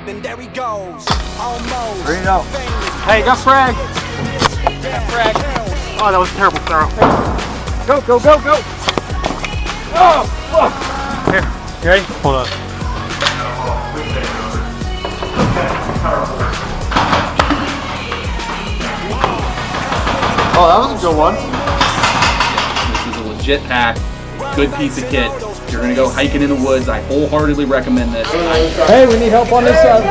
then there he goes. Almost. Bring it out. Hey, got frag. Got frag. Oh, that was a terrible throw. Go, go, go, go. Oh, fuck. Here, you ready? Hold on. Oh, that was a good one. This is a legit pack. Good piece of kit. If you're gonna go hiking in the woods, I wholeheartedly recommend this. Hey, we need help on this top.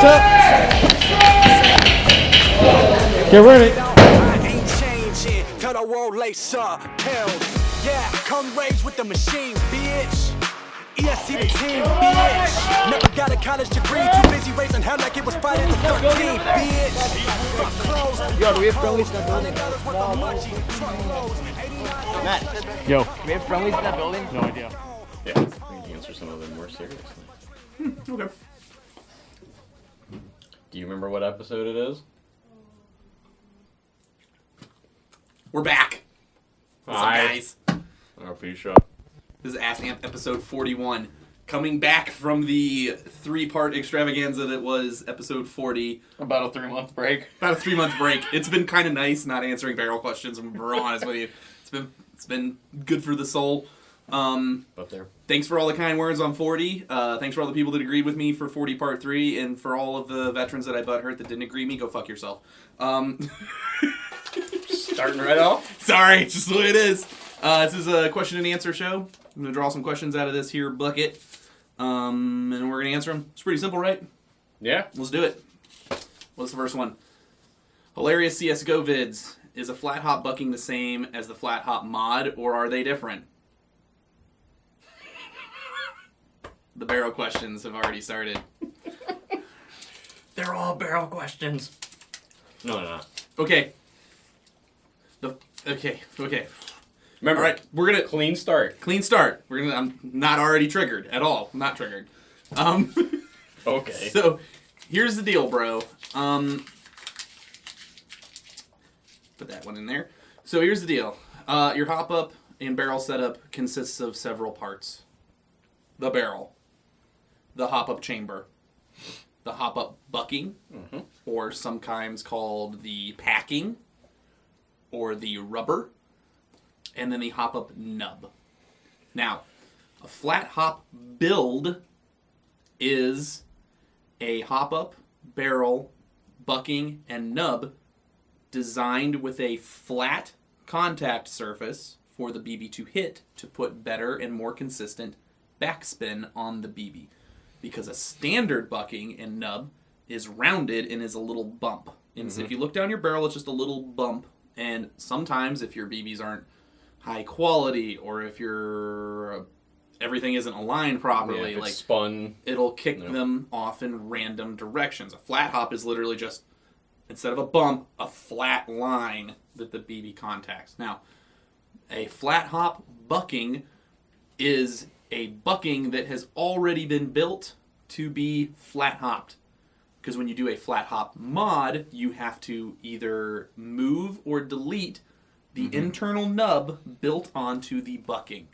Get ready. I ain't changing. Tell the world lace up. Pills. Yeah, come raise with the machine, bitch. ESC the team, bitch. Never got a college degree. Too busy raising hell like it was Friday the 13th, bitch. Fuck clothes. Yo, do we have friendlies in that building? Matt. Yo. Do we have friendlies in that building? No idea. Yeah, we can answer some of them more seriously. Okay. Do you remember what episode it is? We're back. What's up, guys? Sure. This is Ask Amp episode 41. Coming back from the 3-part extravaganza that was episode 40. About a 3-month break. About a 3-month break. It's been kind of nice not answering barrel questions, I'm real honest with you. It's been good for the soul. Up there. Thanks for all the kind words on 40. Thanks for all the people that agreed with me for 40 part 3, and for all of the veterans that I butthurt that didn't agree with me, go fuck yourself. Starting right off. Sorry, it's just the way it is. This is a question and answer show. I'm going to draw some questions out of this here bucket, and we're going to answer them. It's pretty simple, right? Yeah. Let's do it. What's the first one? Hilarious CSGO vids. Is a flat hop bucking the same as the flat hop mod, or are they different? The barrel questions have already started. They're all barrel questions. No, they're not. Okay. Okay. Remember, all right, we're gonna clean start. Clean start. I'm not already triggered at all. I'm not triggered. Okay. So, here's the deal, bro. Put that one in there. So here's the deal. Your hop up and barrel setup consists of several parts. The barrel, the hop up chamber, the hop up bucking, or sometimes called the packing, or the rubber, and then the hop up nub. Now, a flat hop build is a hop up, barrel, bucking, and nub designed with a flat contact surface for the BB to hit to put better and more consistent backspin on the BB. Because a standard bucking and nub is rounded and is a little bump. And so if you look down your barrel, it's just a little bump. And sometimes if your BBs aren't high quality, or if your everything isn't aligned properly, if it's like spun, it'll kick them off in random directions. A flat hop is literally just, instead of a bump, a flat line that the BB contacts. Now, a flat hop bucking is a bucking that has already been built to be flat hopped. Because when you do a flat hop mod, you have to either move or delete the internal nub built onto the bucking.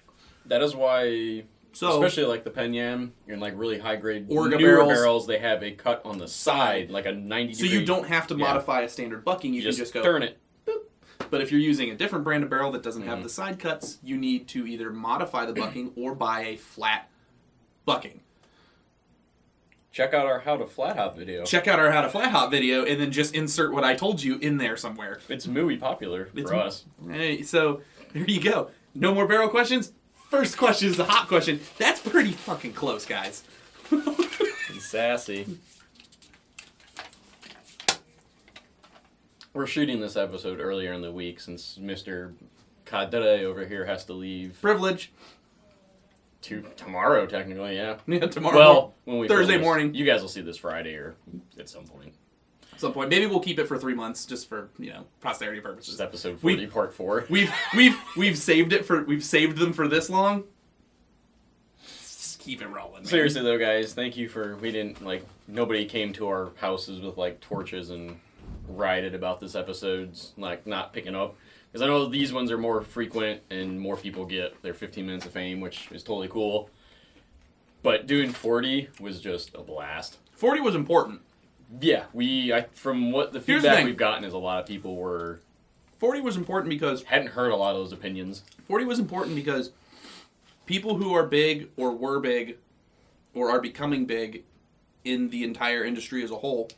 That is why, especially like the Penyam and like really high grade Orga newer barrels, barrels, they have a cut on the side, like a 90 So degree. you don't have to modify a standard bucking. You can just go turn it. Boop. But if you're using a different brand of barrel that doesn't have the side cuts, you need to either modify the bucking or buy a flat bucking. Check out our how to flat hop video. Check out our how to flat hop video, and then just insert what I told you in there somewhere. It's muy popular for us. Hey, so there you go. No more barrel questions. First question is the hop question. That's pretty fucking close, guys. He's sassy. We're shooting this episode earlier in the week since Mr. Cadre over here has to leave Privilege. Tomorrow, technically, yeah. Yeah, tomorrow. Well, when we Thursday film this, morning. you guys will see this Friday or at some point. At some point, maybe we'll keep it for 3 months, just for posterity purposes. This is episode 40, part 4. We've saved them for this long. Just keep it rolling. Man. Seriously though, guys, thank you for nobody came to our houses with torches and rioted about this episode's not picking up. Because I know these ones are more frequent and more people get their 15 minutes of fame, which is totally cool. But doing 40 was just a blast. 40 was important. Yeah, from what the Here's the feedback thing. we've gotten is a lot of people 40 was important because hadn't heard a lot of those opinions. 40 was important because people who are big or were big or are becoming big in the entire industry as a whole,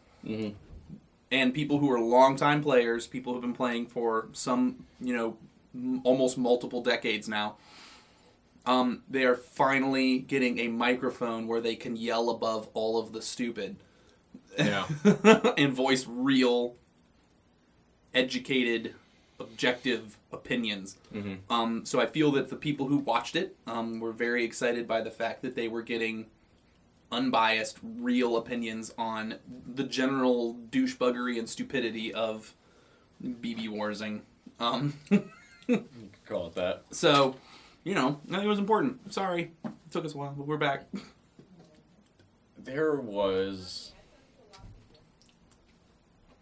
and people who are longtime players, people who've been playing for some, almost multiple decades now, they are finally getting a microphone where they can yell above all of the stupid. Yeah. And voice real, educated, objective opinions. So I feel that the people who watched it were very excited by the fact that they were getting unbiased, real opinions on the general douchebuggery and stupidity of BBwarsing. Call it that. So, I think it was important. Sorry, it took us a while, but we're back. There was...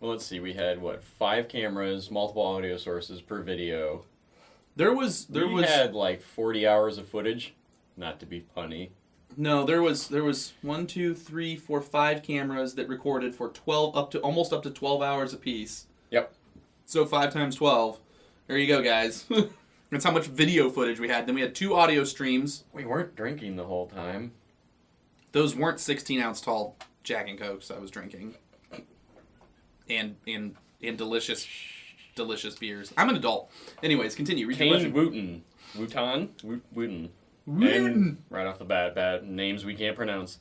Well, let's see. We had, 5 cameras, multiple audio sources per video. We had, 40 hours of footage. Not to be punny. No, there was 1, 2, 3, 4, 5 cameras that recorded for almost up to 12 hours apiece. Yep. So 5 times 12. There you go, guys. That's how much video footage we had. Then we had 2 audio streams. We weren't drinking the whole time. Those weren't 16-ounce tall Jack and Cokes I was drinking. And delicious beers. I'm an adult. Anyways, continue. Read your Kane question. Wooten. And right off the bat, bad names we can't pronounce.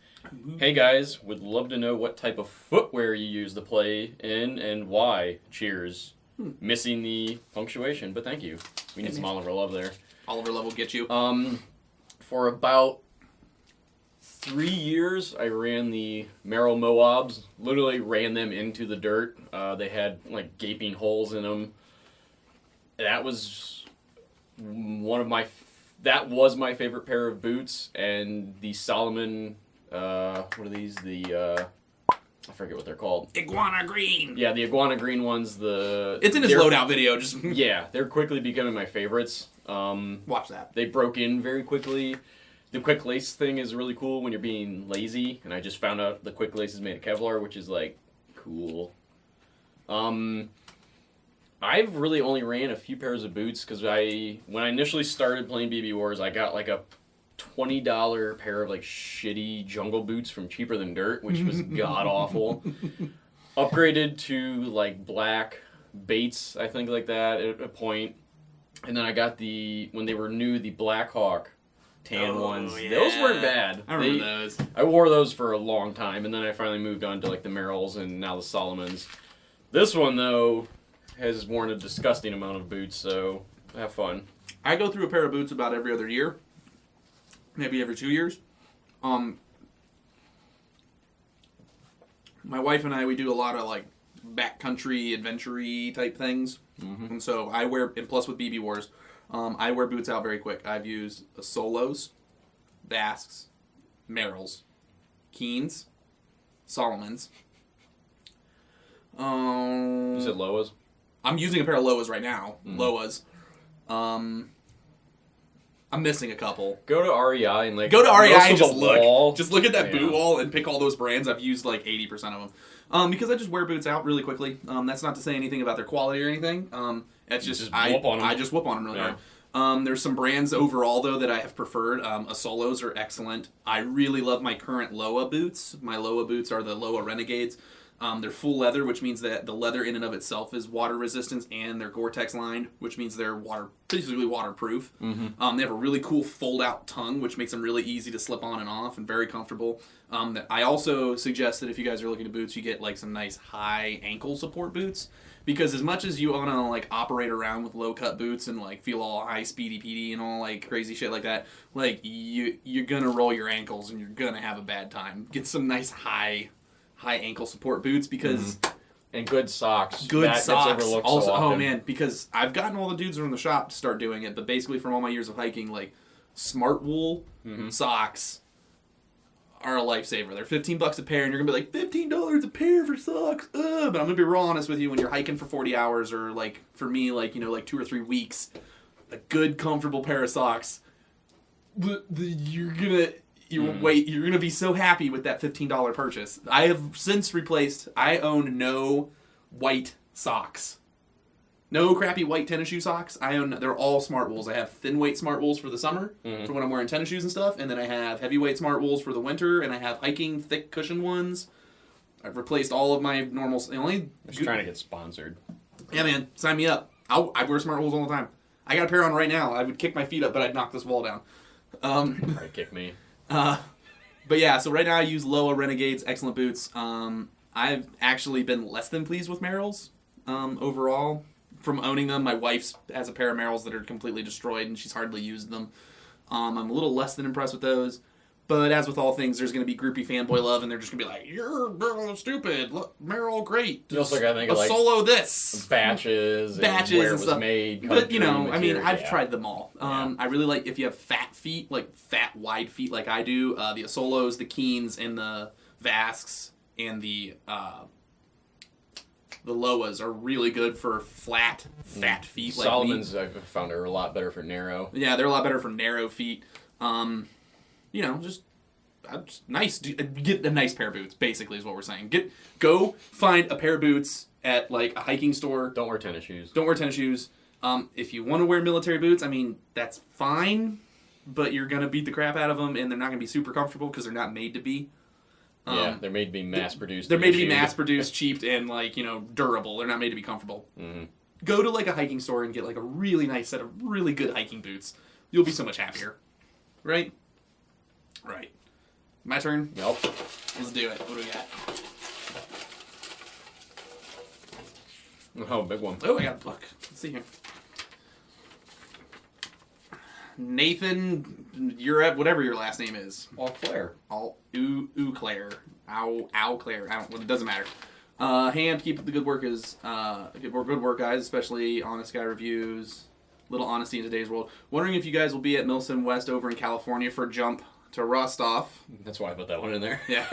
Hey guys, would love to know what type of footwear you use to play in and why. Cheers. Missing the punctuation, but thank you. We need some Oliver love there. Oliver Love will get you. For about 3 years, I ran the Merrill Moabs. Literally ran them into the dirt. They had gaping holes in them. That was my favorite pair of boots, and the Solomon, what are these? I forget what they're called. Iguana Green. Yeah, the iguana green ones. It's in his loadout video. Just yeah, they're quickly becoming my favorites. watch that. They broke in very quickly. The quick lace thing is really cool when you're being lazy, and I just found out the quick lace is made of Kevlar, which is cool. I've really only ran a few pairs of boots because when I initially started playing BBwarz, I got a $20 pair of shitty jungle boots from Cheaper Than Dirt, which was god awful. Upgraded to black Bates, I think at a point, and then I got when they were new, the Black Hawk tan ones. Yeah. Those weren't bad. I remember those. I wore those for a long time, and then I finally moved on to the Merrills and now the Solomons. This one though has worn a disgusting amount of boots, so have fun. I go through a pair of boots about every other year, maybe every 2 years. My wife and I, we do a lot of backcountry adventure-y type things, and so I wear, and plus with BBwarz, I wear boots out very quick. I've used Solos, Basques, Merrills, Keens, Solomons. You said Loas? I'm using a pair of Loas right now. Loas. I'm missing a couple. Go to REI and Go to REI and most of just the look. wall. Just look at that boot wall and pick all those brands. I've used 80% of them. Because I just wear boots out really quickly. That's not to say anything about their quality or anything. That's just I just whoop on them really hard. There's some brands overall though that I have preferred. Solos are excellent. I really love my current Loa boots. My Loa boots are the Loa Renegades. They're full leather, which means that the leather in and of itself is water resistant, and they're Gore-Tex lined, which means they're basically waterproof. They have a really cool fold-out tongue, which makes them really easy to slip on and off and very comfortable. I also suggest that if you guys are looking at boots, you get some nice high ankle support boots, because as much as you want to operate around with low-cut boots and feel all high speedy-peedy and all crazy shit like that, you're gonna roll your ankles and you're gonna have a bad time. Get some nice high ankle support boots because and good socks. Socks. That's overlooked Also, so often. oh man, because I've gotten all the dudes around the shop to start doing it, but basically from all my years of hiking, smart wool socks are a lifesaver. They're $15 a pair, and you're gonna be $15 a pair for socks. But I'm gonna be real honest with you. When you're hiking for 40 hours, or for me, 2 or 3 weeks, a good comfortable pair of socks, you're gonna. You're going to be so happy with that $15 purchase. I have since replaced, I own no white socks. No crappy white tennis shoe socks. They're all Smart Wools. I have thin weight Smart Wools for the summer, for when I'm wearing tennis shoes and stuff, and then I have heavyweight Smart Wools for the winter, and I have hiking thick cushion ones. I've replaced all of my normal... I'm just trying to get sponsored. Yeah, man. Sign me up. I wear Smart Wools all the time. I got a pair on right now. I would kick my feet up, but I'd knock this wall down. Probably kick me. But yeah, so right now I use Loa Renegades, excellent boots. I've actually been less than pleased with Merrells overall from owning them. My wife has a pair of Merrells that are completely destroyed, and she's hardly used them. I'm a little less than impressed with those. But as with all things, there's going to be groupie fanboy love, and they're just going to be like, you're stupid. Look, Merrell, great. You also got to think of, like, solo this. Batches and where it was stuff. made. But, you know, material. I mean, I've tried them all. Yeah. I really like, if you have fat feet, like fat, wide feet like I do, the Solos, the Keens, and the Vasks, and the Loas are really good for fat feet. Like Solomon's, I've found, are a lot better for narrow. Yeah, they're a lot better for narrow feet. You know, just nice. Get a nice pair of boots, basically, is what we're saying. Go find a pair of boots at, like, a hiking store. Don't wear tennis shoes. If you want to wear military boots, I mean, that's fine, but you're going to beat the crap out of them, and they're not going to be super comfortable because they're not made to be. Yeah, they're made to be mass-produced. They're made to be mass-produced, cheap, and, like, you know, durable. They're not made to be comfortable. Mm-hmm. Go to, like, a hiking store and get, like, a really nice set of really good hiking boots. You'll be so much happier. Right? Right. My turn? Nope. Let's do it. What do we got? Oh, big one. Oh, I got a book. Let's see here. Nathan, you're at whatever your last name is. Claire. Claire. Claire. It doesn't matter. Ham, keep up the good work good work, guys, especially Honest Guy reviews. Little honesty in today's world. Wondering if you guys will be at Milson West over in California for a jump to Rostov. That's why I put that one in there. Yeah.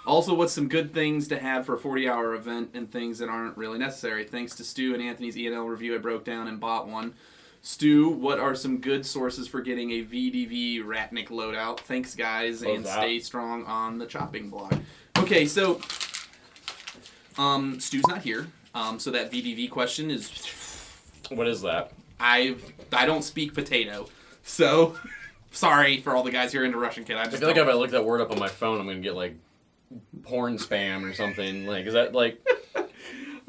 Also, what's some good things to have for a 40-hour event and things that aren't really necessary? Thanks to Stu and Anthony's ENL review, I broke down and bought one. Stu, what are some good sources for getting a VDV Ratnik loadout? Thanks, guys, and stay strong on the chopping block. Okay, so Stu's not here, so that VDV question is... What is that? I don't speak potato, so sorry for all the guys who are into Russian Kid. I feel like if I look that word up on my phone, I'm going to get, like, porn spam or something. Like, is that, like...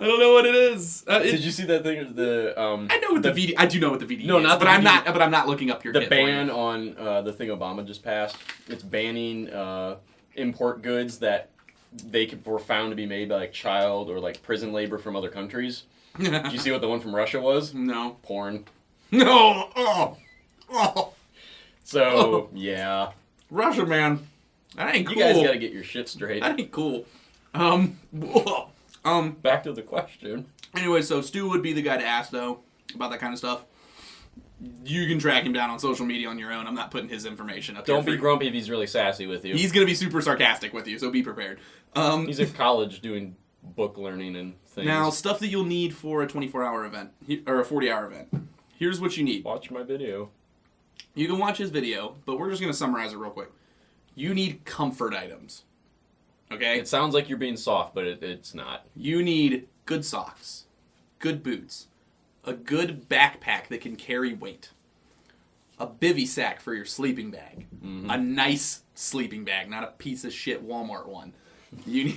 I don't know what it is. Did you see that thing? I know what the VD. I do know what the VD no, is. not the but VD. I'm not looking up your. The ban on the thing Obama just passed. It's banning import goods that were found to be made by, like, child or, like, prison labor from other countries. Did you see what the one from Russia was? No. Porn. No. Oh. So yeah. Russia, man. That ain't cool. You guys got to get your shit straight. That ain't cool. Back to the question. Anyway, so Stu would be the guy to ask, though, about that kind of stuff. You can track him down on social media on your own. I'm not putting his information up there. Don't be grumpy if he's really sassy with you. He's going to be super sarcastic with you, so be prepared. He's at college doing book learning and things. Now, stuff that you'll need for a 24-hour event, or a 40-hour event. Here's what you need. Watch my video. You can watch his video, but we're just going to summarize it real quick. You need comfort items. Okay? It sounds like you're being soft, but it's not. You need good socks, good boots, a good backpack that can carry weight, a bivy sack for your sleeping bag, a nice sleeping bag, not a piece of shit Walmart one. You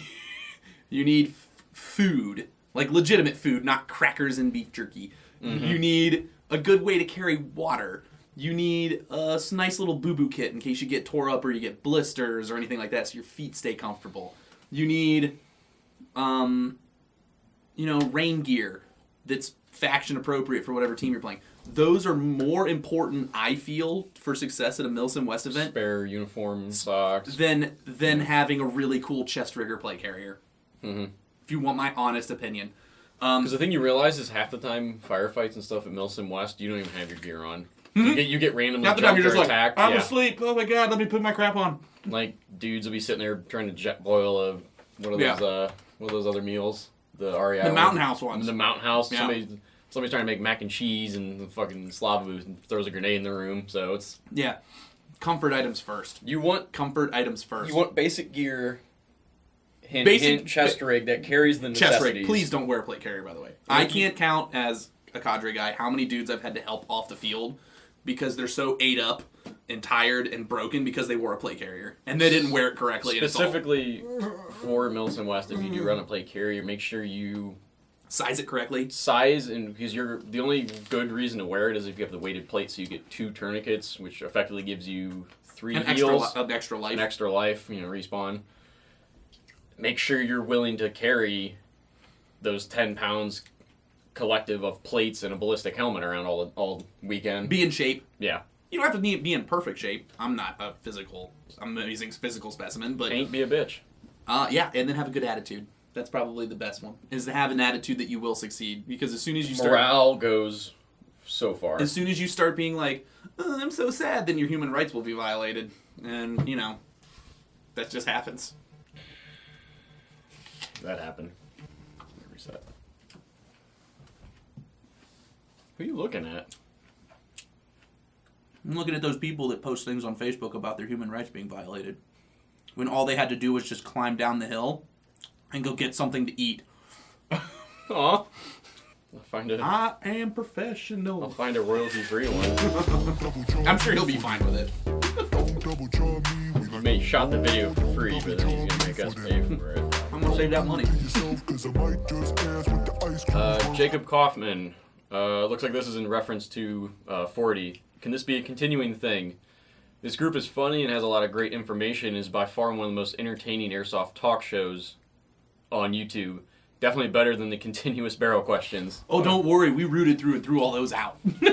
need food, like legitimate food, not crackers and beef jerky. Mm-hmm. You need a good way to carry water. You need a nice little boo-boo kit in case you get tore up or you get blisters or anything like that so your feet stay comfortable. You need, rain gear that's faction appropriate for whatever team you're playing. Those are more important, I feel, for success at a Milson West event. Spare uniform, socks. Than having a really cool chest rigger play carrier. Mm-hmm. If you want my honest opinion. Because the thing you realize is half the time firefights and stuff at Milson West, you don't even have your gear on. Mm-hmm. You get randomly half the time you're just attacked. I'm asleep. Oh my god, let me put my crap on. Like dudes will be sitting there trying to jet boil what are those other meals? The REI. The Mountain House ones. The Mountain House. Yeah. Somebody's trying to make mac and cheese and fucking Slava and throws a grenade in the room. So it's Comfort items first. You want Comfort items first. You want basic gear. Hint, chest rig that carries the necessities. Chest rig. Please don't wear a plate carrier, by the way. I can't count as a cadre guy how many dudes I've had to help off the field because they're so ate up and tired and broken because they wore a plate carrier and they didn't wear it correctly. Specifically for Millicent West, if you do run a plate carrier, make sure you size it correctly. Size, and because the only good reason to wear it is if you have the weighted plate, so you get 2 tourniquets, which effectively gives you 3 heals, an extra life, respawn. Make sure you're willing to carry those 10 pounds collective of plates and a ballistic helmet around all weekend. Be in shape. Yeah. You don't have to be in perfect shape. I'm not a amazing physical specimen, but... Ain't be a bitch. Yeah, and then have a good attitude. That's probably the best one, is to have an attitude that you will succeed. Because as soon as you start... Morale goes so far. As soon as you start being like, oh, I'm so sad, then your human rights will be violated. And, that just happens. That happened. Reset. What are you looking at? I'm looking at those people that post things on Facebook about their human rights being violated. When all they had to do was just climb down the hill and go get something to eat. Aw. I am professional. I'll find a royalty-free one. I'm sure he'll be fine with it. He may shot the video for free, but then he's gonna make us pay for it. I'm gonna save that money. Jacob Kaufman. Looks like this is in reference to 40. Can this be a continuing thing? This group is funny and has a lot of great information. Is by far one of the most entertaining airsoft talk shows on YouTube. Definitely better than the continuous barrel questions. Oh, don't worry, we rooted through and threw all those out. We're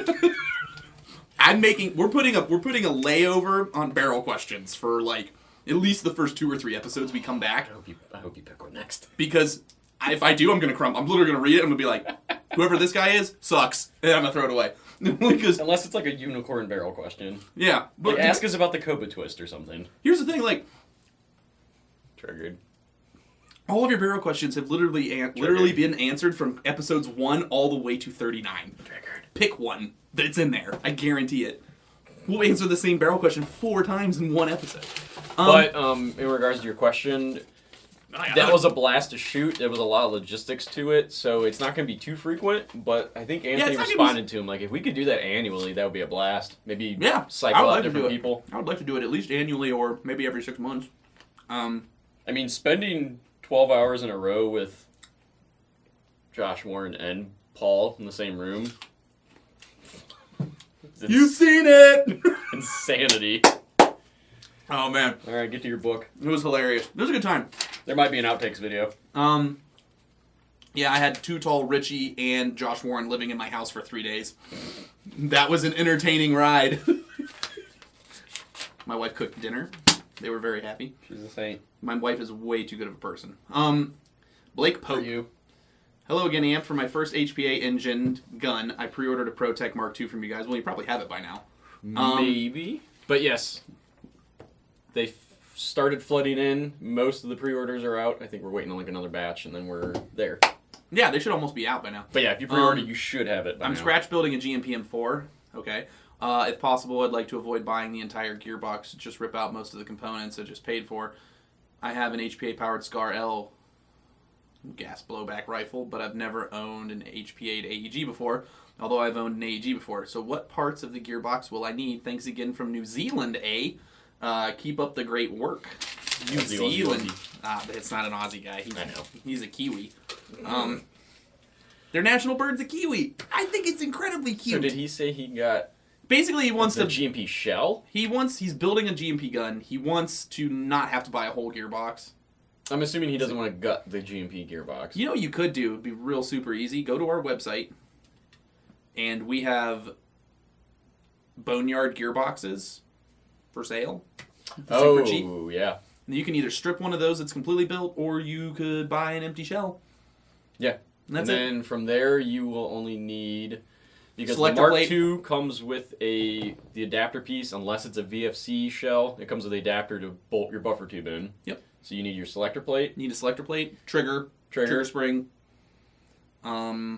putting a layover on barrel questions for like at least the first 2 or 3 episodes we come back. I hope you pick one next. Because if I do, I'm gonna crumb. I'm literally gonna read it. I'm gonna be like, whoever this guy is sucks, and I'm gonna throw it away. Unless it's like a unicorn barrel question. Yeah, but ask us about the Cobra twist or something. Here's the thing, like, triggered. All of your barrel questions have literally been answered from episodes 1 all the way to 39. Triggered. Pick one that's in there. I guarantee it. We'll answer the same barrel question 4 times in one episode. But in regards to your question, that was a blast to shoot. There was a lot of logistics to it, so it's not going to be too frequent. But I think Anthony responded to him like, if we could do that annually, that would be a blast. Maybe cycle out different people. I would like to do it at least annually or maybe every 6 months. I mean, spending 12 hours in a row with Josh Warren and Paul in the same room. You've seen it! Insanity. Oh, man. All right, get to your book. It was hilarious. It was a good time. There might be an outtakes video. Yeah, I had Too Tall Richie and Josh Warren living in my house for 3 days. That was an entertaining ride. My wife cooked dinner. They were very happy. She's a saint. My wife is way too good of a person. Blake Pope. For you. Hello again, Amp. For my first HPA engined gun, I pre-ordered a ProTech Mark II from you guys. Well, you probably have it by now. Maybe. But yes, they started flooding in. Most of the pre-orders are out. I think we're waiting on like another batch, and then we're there. Yeah, they should almost be out by now. But yeah, if you pre-ordered, you should have it by now. I'm scratch building a GMP M4. Okay. If possible, I'd like to avoid buying the entire gearbox. Just rip out most of the components I just paid for. I have an HPA-powered Scar L gas blowback rifle, but I've never owned an HPA'd AEG before, although I've owned an AEG before. So what parts of the gearbox will I need? Thanks again from New Zealand, keep up the great work. New Zealand. It's not an Aussie guy. I know. He's a Kiwi. Their national bird's a Kiwi. I think it's incredibly cute. So did he say he got... Basically, he wants the GMP shell? He's building a GMP gun. He wants to not have to buy a whole gearbox. I'm assuming he doesn't want to gut the GMP gearbox. You know what you could do? It'd be real super easy. Go to our website, and we have boneyard gearboxes for sale. Super cheap. Yeah. And you can either strip one of those that's completely built, or you could buy an empty shell. Yeah. And then from there, you will only need... Because Selector the Mark plate. II comes with the adapter piece, unless it's a VFC shell. It comes with an adapter to bolt your buffer tube in. Yep. So you need your selector plate. You need a selector plate, trigger spring, the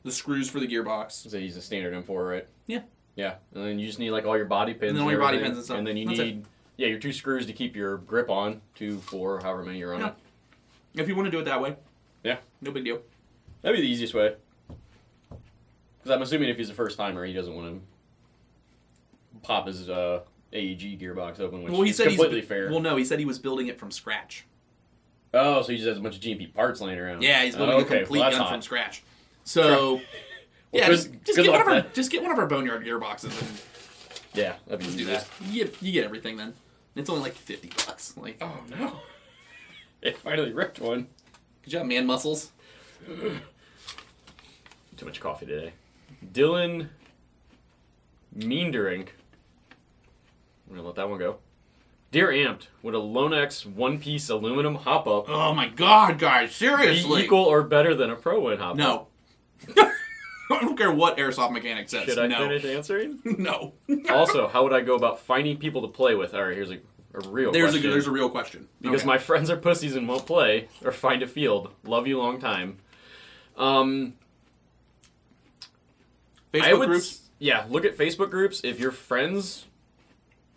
screws for the gearbox. So he's a standard M4, right? Yeah. Yeah, and then you just need like all your body pins. And then all your body everything. pins and stuff. And then you That's need your 2 screws to keep your grip on, 2, 4, however many you're on Yeah. it. If you want to do it that way. Yeah. No big deal. That'd be the easiest way. Because I'm assuming if he's a first timer, he doesn't want to pop his AEG gearbox open, which is completely fair. Well, no, he said he was building it from scratch. Oh, so he just has a bunch of GMP parts laying around. Yeah, he's building a complete gun from scratch. So, yeah, just get one of our boneyard gearboxes and yeah, that'd be just easy. do that. You get everything then. It's only like $50. Like, Oh no! It finally ripped one. good job, man muscles. Too much coffee today. Dylan Meandering. I'm gonna let that one go. Dear Amped, would a Lonex one-piece aluminum hop-up Oh my god, guys, be seriously. equal or better than a Pro Win hop-up? No. I don't care what Airsoft mechanic says. Should I no. finish answering? No. Also, how would I go about finding people to play with? All right, here's a real question. There's a real question. Because Okay. my friends are pussies and won't play or find a field. Love you long time. Facebook groups. Yeah, look at Facebook groups. If your friends,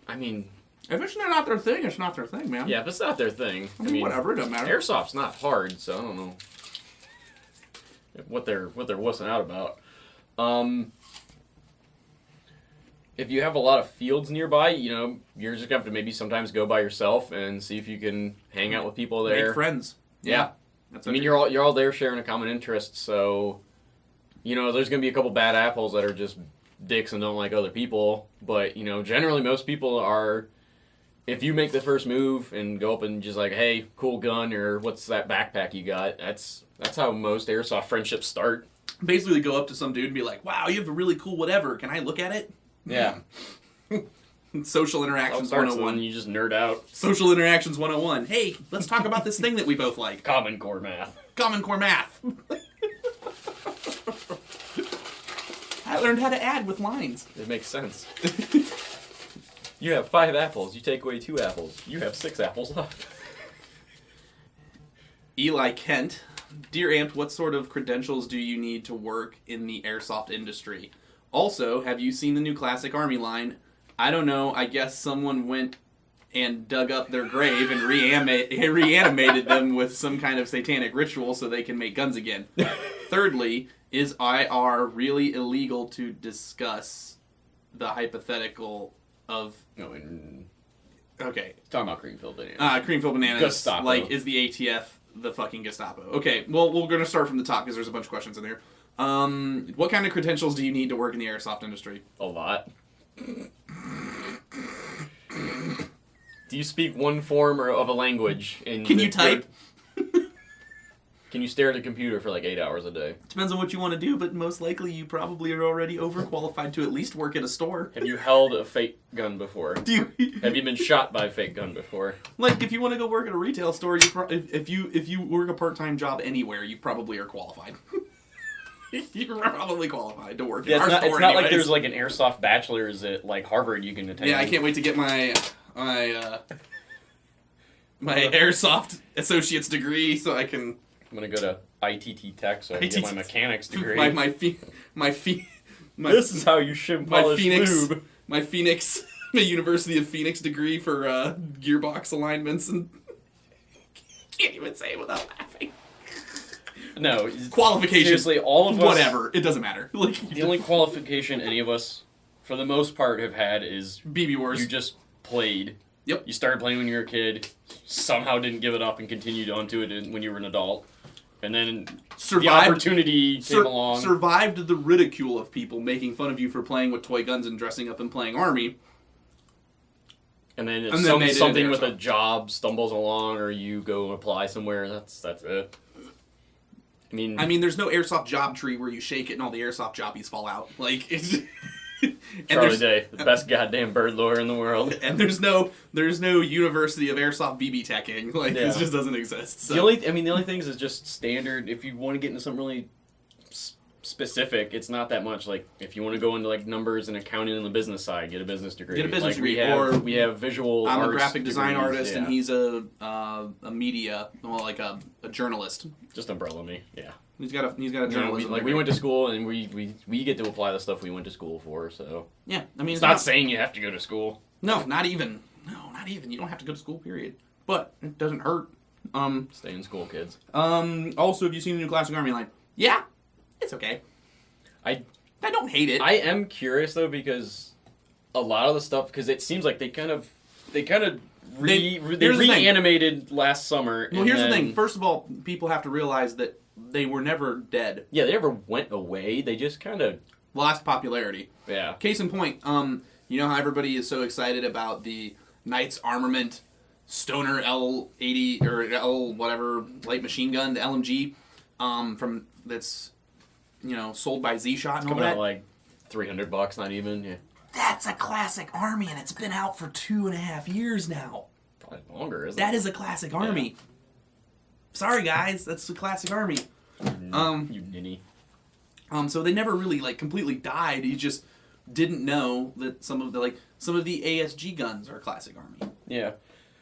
I mean, If it's not their thing, it's not their thing, man. yeah, if it's not their thing, I mean, whatever, it doesn't matter. Airsoft's not hard, so I don't know what they're wussing out about. If you have a lot of fields nearby, you're just gonna have to maybe sometimes go by yourself and see if you can hang out with people there. Make friends. Yeah. That's I mean, you're all there sharing a common interest, so there's gonna be a couple bad apples that are just dicks and don't like other people. But generally most people are. If you make the first move and go up and just like, hey, cool gun, or what's that backpack you got? That's how most airsoft friendships start. basically go up to some dude and be like, wow, you have a really cool whatever. Can I look at it? Yeah. Social interactions 101. You just nerd out. Social interactions 101. Hey, let's talk about this thing that we both like. Common Core math. Common Core math. I learned how to add with lines. It makes sense. You have 5 apples. You take away 2 apples. You have 6 apples left. Eli Kent. Dear Amped, what sort of credentials do you need to work in the airsoft industry? Also, have you seen the new Classic Army line? I don't know, I guess someone went and dug up their grave and reanimated them with some kind of satanic ritual so they can make guns again. Thirdly, is IR really illegal to discuss the hypothetical of... No, and Okay. talking about Creamfield Bananas. Creamfield Bananas. Gestapo. Like, is the ATF the fucking Gestapo? Okay, well, we're going to start from the top because there's a bunch of questions in there. What kind of credentials do you need to work in the airsoft industry? A lot. Do you speak one form of a language? Can you type? Can you stare at a computer for like 8 hours a day? Depends on what you want to do, but most likely you probably are already overqualified to at least work at a store. Have you held a fake gun before? Do you, Have you been shot by a fake gun before? like, if you want to go work at a retail store, if you work a part-time job anywhere, you probably are qualified. You're probably qualified to work in our store. It's not like anyways. there's like an airsoft bachelor's at like Harvard you can attend. Yeah, I can't wait to get my airsoft associate's degree so I can I'm gonna go to ITT Tech so I can get my mechanics degree. This is how you shim polish lube. My University of Phoenix degree for gearbox alignments and can't even say it without laughing. No, Qualification. seriously, all of us. Whatever, it doesn't matter. Like The only qualification any of us, for the most part, have had is BBwarz. you just played. Yep. You started playing when you were a kid, somehow didn't give it up and continued onto it when you were an adult. And then the opportunity came along. Survived the ridicule of people making fun of you for playing with toy guns and dressing up and playing Army. And then, And then made it something into with a airsoft. job stumbles along or you go apply somewhere. That's it. I mean, There's no airsoft job tree where you shake it and all the airsoft jobbies fall out. Like, it's... Charlie Day, the best goddamn bird lure in the world. And there's no University of Airsoft BB Teching. Like, Yeah. It just doesn't exist. So. The only things is just standard. If you want to get into something really specific, it's not that much. Like, if you want to go into like numbers and accounting on the business side, get a business degree. Get a business degree, We have visual. I'm a arts graphic design degrees, artist, yeah. and he's a media, well, like a journalist. Just umbrella me. Yeah. He's got a You know, journalism. we went to school and we get to apply the stuff we went to school for. So Yeah, I mean, it's not saying you have to go to school. No, not even. No, not even. You don't have to go to school. Period. But it doesn't hurt. Stay in school, kids. Also, have you seen the new Classic Army line? Yeah, it's okay. I don't hate it. I am curious though because a lot of the stuff because it seems like they kind of reanimated last summer. Well, here's the thing. First of all, people have to realize that they were never dead. Yeah, they never went away. They just kind of Lost popularity. Yeah. Case in point, you know how everybody is so excited about the Knights Armament Stoner L80 or L whatever light machine gun, the LMG, from that's sold by Z-Shot and all coming that. out like $300, not even. Yeah. That's a Classic Army, and it's been out for 2.5 years now. Probably longer, isn't That it? is a Classic Army. Yeah. Sorry, guys, that's the Classic Army. You ninny. So they never really completely died. You just didn't know that some of the ASG guns are Classic Army. Yeah.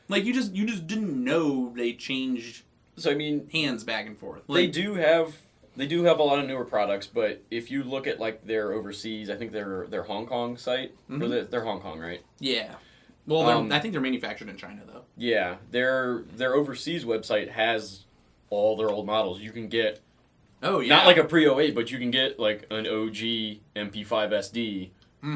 You just didn't know they changed. So I mean, hands back and forth. They do have a lot of newer products, but if you look at their overseas, I think their Hong Kong site, or they're Hong Kong, right? Yeah. Well, I think they're manufactured in China though. Yeah, their overseas website has all their old models. You can get not like a pre-08, but you can get an OG MP5 SD.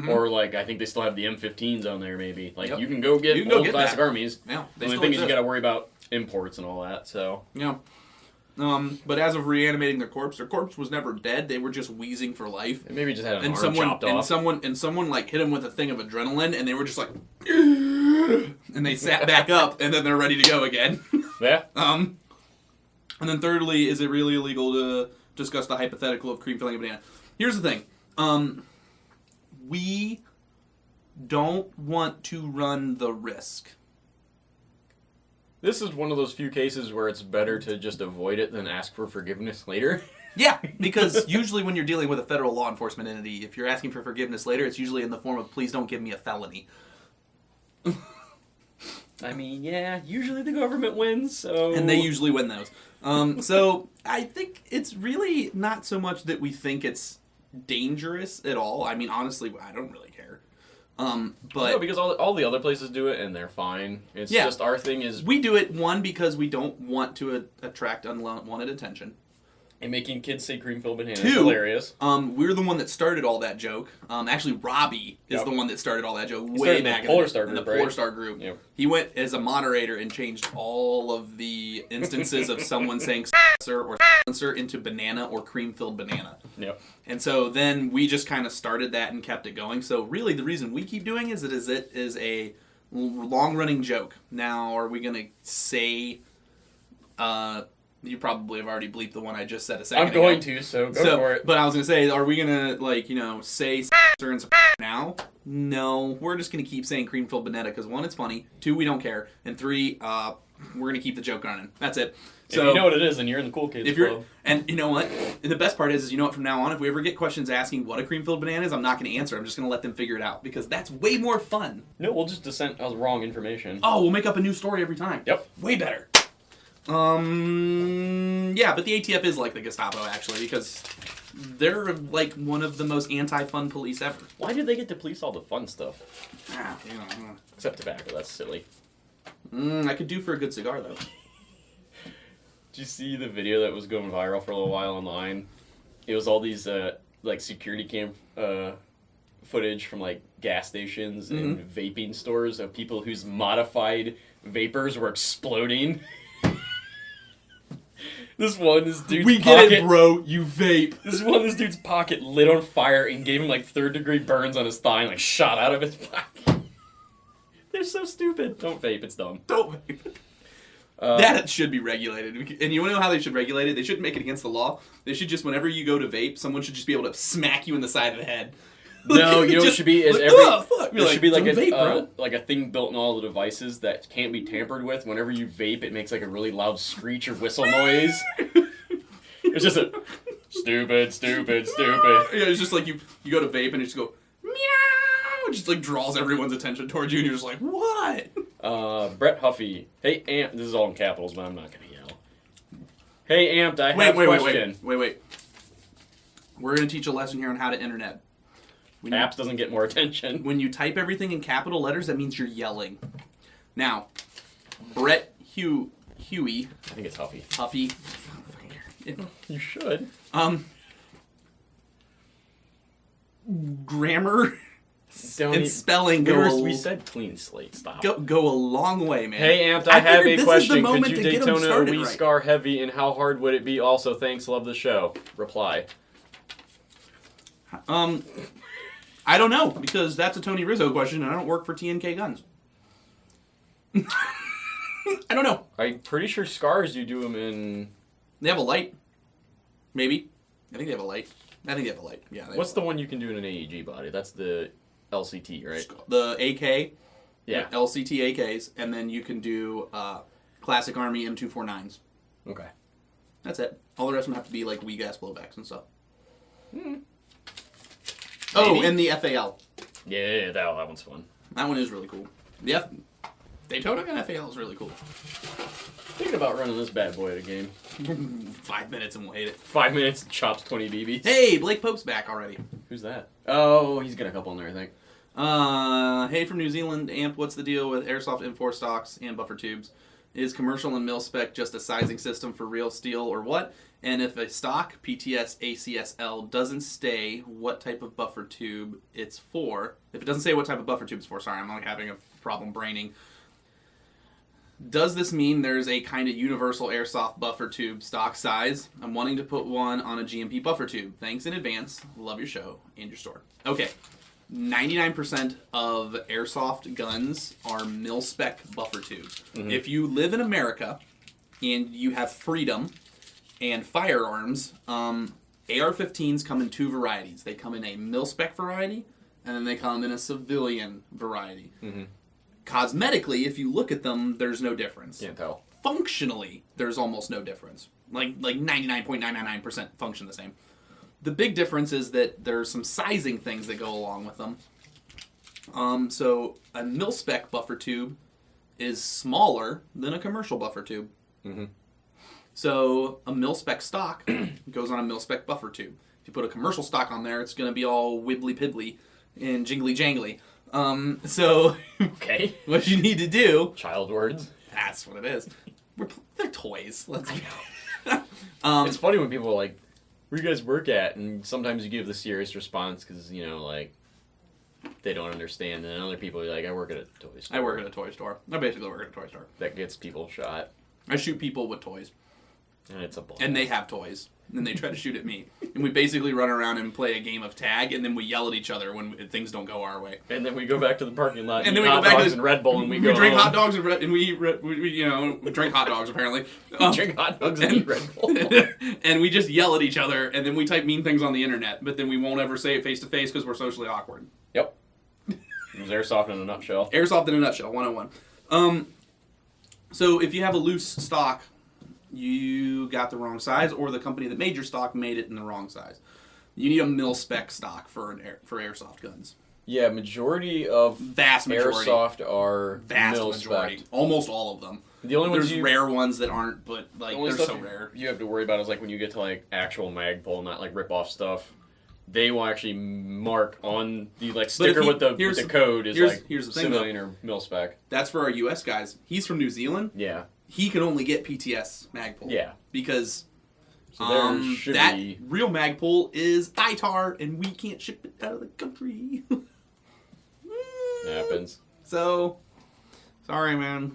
Or I think they still have the M15s on there. Maybe you can go get old Classic Armies. Yeah, the only thing is you got to worry about imports and all that. So yeah. But as of reanimating their corpse was never dead. They were just wheezing for life. They maybe just had an arm chopped off. And someone hit them with a thing of adrenaline, and they were just and they sat back up, and then they're ready to go again. Yeah. And then thirdly, is it really illegal to discuss the hypothetical of cream filling a banana? Here's the thing. We don't want to run the risk. This is one of those few cases where it's better to just avoid it than ask for forgiveness later. Yeah, because usually when you're dealing with a federal law enforcement entity, if you're asking for forgiveness later, it's usually in the form of, please don't give me a felony. I mean, yeah, usually the government wins, so... And they usually win those. So I think it's really not so much that we think it's dangerous at all. I mean, honestly, I don't really care. But no, because all the other places do it and they're fine. It's just our thing is we do it because we don't want to attract unwanted attention. And making kids say cream filled banana is 2, hilarious. We're the one that started all that joke. Actually, Robbie is the one that started all that joke way back in the Polar Star group, in the Polar Star group. Yep. He went as a moderator and changed all of the instances of someone saying or into banana or cream filled banana. Yep. And so then we just kind of started that and kept it going. So really, the reason we keep doing it is a long running joke. Now, are we gonna say? You probably have already bleeped the one I just said a second ago. I'm going to, so go for it. But I was going to say, are we going to, say and now? No. We're just going to keep saying cream-filled banana because, 1, it's funny. 2, we don't care. And 3, we're going to keep the joke running. That's it. So, if you know what it is, then you're in the cool kids club. And you know what? And the best part is, you know what, from now on, if we ever get questions asking what a cream-filled banana is, I'm not going to answer. I'm just going to let them figure it out because that's way more fun. No, we'll just dissent wrong information. Oh, we'll make up a new story every time. Yep. Way better. Yeah, but the ATF is like the Gestapo, actually, because they're, one of the most anti-fun police ever. Why do they get to police all the fun stuff? Yeah. Except tobacco, that's silly. I could do for a good cigar, though. Did you see the video that was going viral for a little while online? It was all these, security cam footage from, gas stations and vaping stores of people whose modified vapors were exploding. This dude's We pocket, get it, bro. You vape. This dude's pocket lit on fire and gave him 3rd-degree burns on his thigh and shot out of his pocket. They're so stupid. Don't vape. It's dumb. Don't vape. That should be regulated. And you want to know how they should regulate it? They shouldn't make it against the law. They should just, whenever you go to vape, someone should just be able to smack you in the side of the head. No, you know what it should be is there should be a thing built in all the devices that can't be tampered with. Whenever you vape, it makes a really loud screech or whistle noise. It's just a stupid. Yeah, it's just you go to vape and it just go meow. It just draws everyone's attention towards you and you're just like, what? Brett Huffy. Hey, this is all in capitals, but I'm not gonna yell. Hey, Amped, I have a question. Wait. We're going to teach a lesson here on how to internet. Apps doesn't get more attention. When you type everything in capital letters, that means you're yelling. Now, Brett Huey. I think it's Huffy. Huffy. You should. Grammar Don't and spelling go. We said clean slate. Stop. Go a long way, man. Hey, Amped, I have a figured question. this is the Could you moment to get 'em Daytona a started wee right. scar heavy, and how hard would it be? Also, thanks, love the show. Reply. I don't know, because that's a Tony Rizzo question, and I don't work for TNK Guns. I don't know. I'm pretty sure scars, you do them in... They have a light. Maybe. I think they have a light. Yeah. What's the one you can do in an AEG body? That's the LCT, right? The AK. Yeah. LCT AKs, and then you can do classic Army M249s. Okay. That's it. All the rest of them have to be like wee gas blowbacks and stuff. Oh, Maybe. and the FAL. Yeah, that one's fun. That one is really cool. The Daytona and FAL is really cool. Thinking about running this bad boy at a game. 5 minutes and we'll hate it. 5 minutes, chops 20 BBs. Hey, Blake Pope's back already. Who's that? Oh, he's got a couple in there, I think. Hey from New Zealand, Amp, what's the deal with Airsoft M4 stocks and buffer tubes? Is commercial and mil-spec just a sizing system for real steel or what? And if a stock PTS ACSL doesn't stay, what type of buffer tube it's for? If it doesn't say what type of buffer tube it's for, sorry, I'm like having a problem braining. Does this mean there's a kind of universal airsoft buffer tube stock size? I'm wanting to put one on a GMP buffer tube. Thanks in advance. Love your show and your store. Okay. 99% of airsoft guns are mil-spec buffer tubes. Mm-hmm. If you live in America and you have freedom and firearms, AR-15s come in two varieties. They come in a mil-spec variety, and then they come in a civilian variety. Mm-hmm. Cosmetically, if you look at them, there's no difference. Can't tell. Functionally, there's almost no difference. Like 99.999% function the same. The big difference is that there's some sizing things that go along with them. So a mil-spec buffer tube is smaller than a commercial buffer tube. Mm-hmm. So a mil-spec stock goes on a mil-spec buffer tube. If you put a commercial stock on there, it's going to be all wibbly-pibbly and jingly-jangly. So okay, what you need to do... Child words. That's what it is. They're toys. Let's go. It's funny when people are like, where do you guys work at? And sometimes you give the serious response because, you know, like, they don't understand. And other people are like, I work at a toy store. I work at a toy store. I basically work at a toy store. That gets people shot. I shoot people with toys. And it's a blast. And they have toys. And they try to shoot at me. And we basically run around and play a game of tag, and then we yell at each other when things don't go our way. And then we go back to the parking lot and eat then we hot go back dogs to and Red Bull, and we drink home. hot dogs and we drink hot dogs apparently. We drink hot dogs and eat Red Bull. And we just yell at each other, and then we type mean things on the internet, but then we won't ever say it face to face because we're socially awkward. Yep. It was Airsoft in a nutshell. Airsoft in a nutshell, 101. So if you have a loose stock, you got the wrong size, or the company that made your stock made it in the wrong size. You need a mil-spec stock for airsoft guns. Yeah, vast majority Airsoft are mil-spec. Almost all of them. The only ones There's rare ones that aren't, but like they're so rare. You have to worry about is like when you get to like actual Magpul, not like rip-off stuff. They will actually mark on the like sticker with the code is like here's the thing, civilian or mil-spec. That's for our U.S. guys. He's from New Zealand. Yeah. He can only get PTS Magpul. Yeah. Because so that real Magpul is ITAR, and we can't ship it out of the country. Happens. So, sorry, man.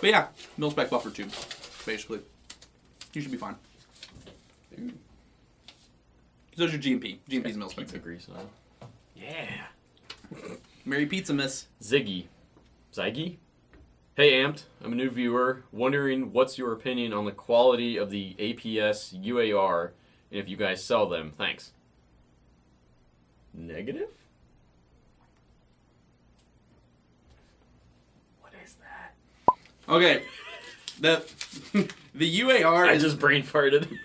But yeah, mil-spec buffer tube, basically. You should be fine. Because those are GMP. GMP's mil-spec. Pizza grease on. Yeah. Merry Pizza Miss. Ziggy. Hey Amped, I'm a new viewer, wondering what's your opinion on the quality of the APS UAR and if you guys sell them. Thanks. Negative? What is that? Okay. The UAR I just brain farted.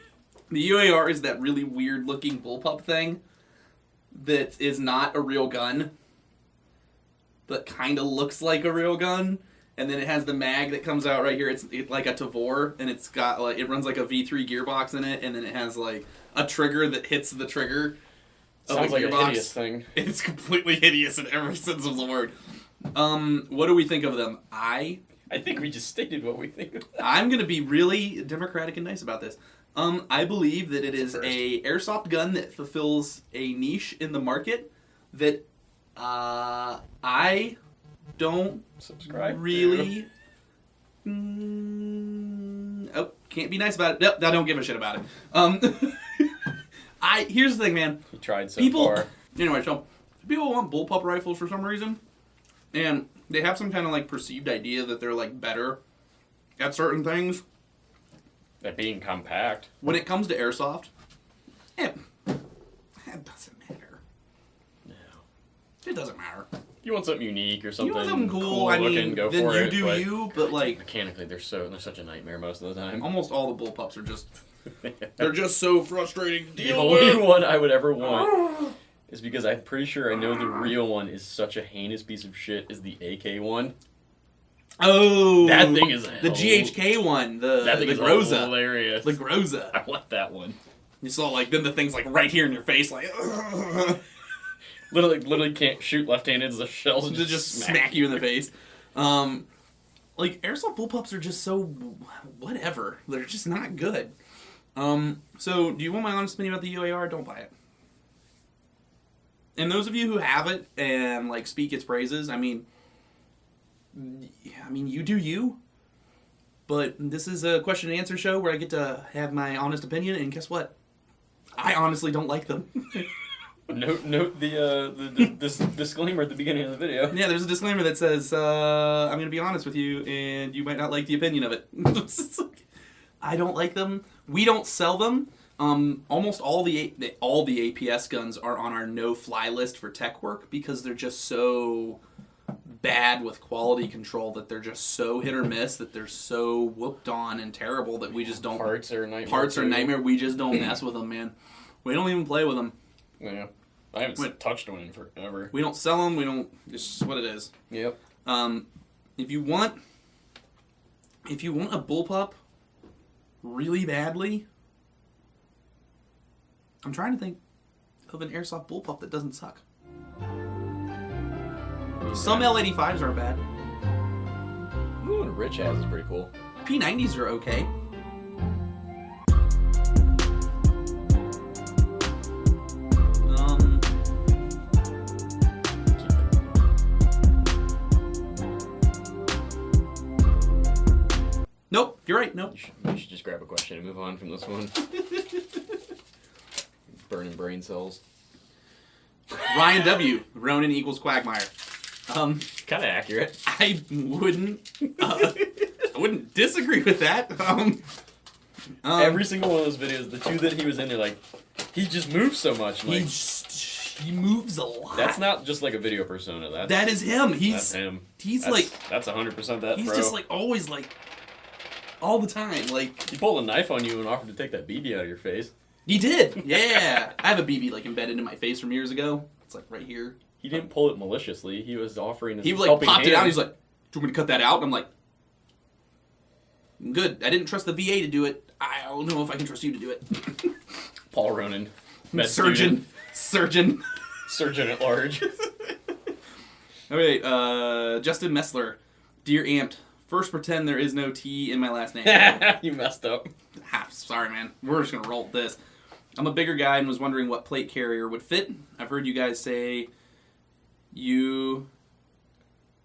The UAR is that really weird looking bullpup thing that is not a real gun, but kind of looks like a real gun. and then it has the mag that comes out right here. It's like a Tavor, and it's got like it runs like a V3 gearbox in it, and then it has like a trigger that hits the trigger. Sounds like a hideous thing. It's completely hideous in every sense of the word. What do we think of them? I think we just stated what we think of them. I'm gonna be really democratic and nice about this. I believe that it is a airsoft gun that fulfills a niche in the market that I don't subscribe really. Can't be nice about it. Nope, I don't give a shit about it. Here's the thing, man. You tried so people, far. Anyway, so people want bullpup rifles for some reason, and they have some kind of like perceived idea that they're like better at certain things. That being compact. When it comes to airsoft, it doesn't matter. No. It doesn't matter. You want something unique or something, You want something cool, I looking, mean, go then for you it. do you, but like mechanically, they're such a nightmare most of the time. almost all the bullpups are just they're just so frustrating to The deal only with. one I would ever want is because I'm pretty sure I know the real one is such a heinous piece of shit is the AK one. Oh, That thing is the GHK one, that thing the is Groza, hilarious. the Groza. I want that one. You saw like then the thing's like right here in your face, like Literally can't shoot left-handed. The shells to just smack you in the face. Like airsoft bullpups are just so whatever. They're just not good. So do you want my honest opinion about the UAR? Don't buy it. And those of you who have it and like speak its praises, I mean, you do you. But this is a question and answer show where I get to have my honest opinion, and guess what? I honestly don't like them. Note the disclaimer at the beginning of the video. Yeah, there's a disclaimer that says, I'm going to be honest with you, and you might not like the opinion of it. I don't like them. We don't sell them. Almost all the APS guns are on our no-fly list for tech work because they're just so bad with quality control that they're just so hit or miss, that they're so whooped on and terrible that we just don't... Parts are nightmare. Parts are nightmare. We just don't mess with them, man. We don't even play with them. Yeah. I haven't touched one in forever. We don't sell them. We don't... It's just what it is. Yep. If you want a bullpup really badly, I'm trying to think of an airsoft bullpup that doesn't suck. Some L85s aren't bad. The one Rich has is pretty cool. P90s are okay. Nope, you're right. Nope. You should just grab a question and move on from this one. Burning brain cells. Ryan W. Ronan equals Quagmire. Kind of accurate. I wouldn't disagree with that. Every single one of those videos, the two that he was in, they're like, he just moves so much. Like, he moves a lot. That's not just like a video persona. That is him. That's him. That's 100% that. He's bro. just like always like all the time. Like he pulled a knife on you and offered to take that BB out of your face. He did. Yeah. I have a BB like embedded in my face from years ago. It's like right here. He didn't pull it maliciously. He was offering his He like helping popped hand. it out. He's like, "Do you want me to cut that out?" And I'm like, "Good. I didn't trust the VA to do it. I don't know if I can trust you to do it." Paul Ronan, med Surgeon at large. Okay, Justin Messler, Dear Amped. First, pretend there is no T in my last name. You messed up. Sorry, man. We're just gonna roll with this. I'm a bigger guy and was wondering what plate carrier would fit. I've heard you guys say you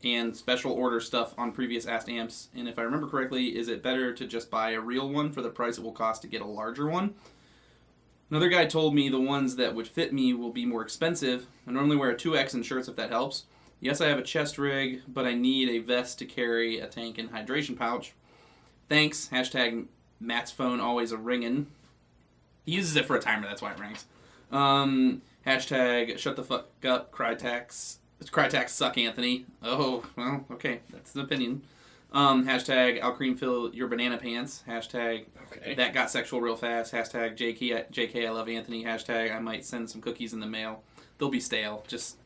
and special order stuff on previous Asked Amps, and if I remember correctly, is it better to just buy a real one for the price it will cost to get a larger one? Another guy told me the ones that would fit me will be more expensive. I normally wear a 2X in shirts if that helps. Yes, I have a chest rig, but I need a vest to carry a tank and hydration pouch. Thanks. Hashtag Matt's phone always a ringin'. He uses it for a timer, that's why it rings. Hashtag shut the fuck up, Crytax. Crytax suck, Anthony. Oh, well, okay, that's an opinion. Hashtag I'll cream fill your banana pants. Hashtag that got sexual real fast. Hashtag JK I love Anthony. Hashtag I might send some cookies in the mail. They'll be stale. Just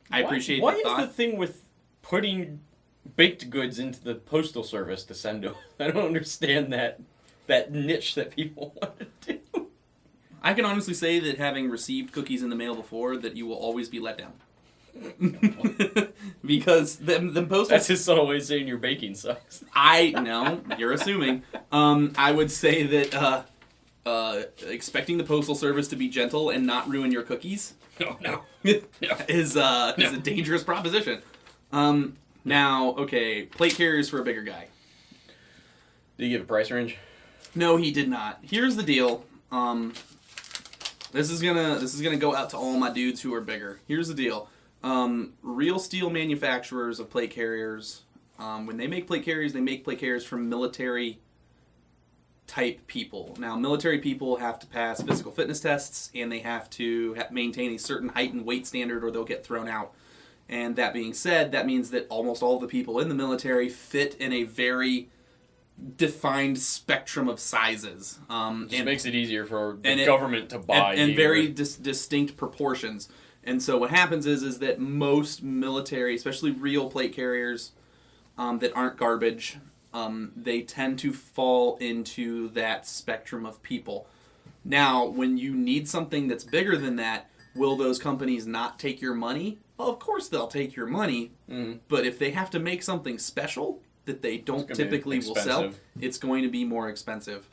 I appreciate Why the is thought. the thing with putting baked goods into the postal service to send to. I don't understand that niche that people want to do. I can honestly say that having received cookies in the mail before, that you will always be let down. Because them postal... That's his subtle way of saying your baking sucks. No, you're assuming. I would say that expecting the postal service to be gentle and not ruin your cookies is a dangerous proposition. Now, okay, plate carriers for a bigger guy. Did you give a price range? No, he did not. Here's the deal. This is gonna go out to all my dudes who are bigger. Here's the deal. Real steel manufacturers of plate carriers, when they make plate carriers, they make plate carriers from military type people. Now, military people have to pass physical fitness tests, and they have to maintain a certain height and weight standard, or they'll get thrown out. And that being said, that means that almost all the people in the military fit in a very defined spectrum of sizes. Just makes it easier for the government to buy. And very distinct proportions. And so what happens is that most military, especially real plate carriers that aren't garbage, they tend to fall into that spectrum of people. Now, when you need something that's bigger than that, will those companies not take your money? Well, of course they'll take your money, but if they have to make something special that they don't typically will sell, it's going to be more expensive.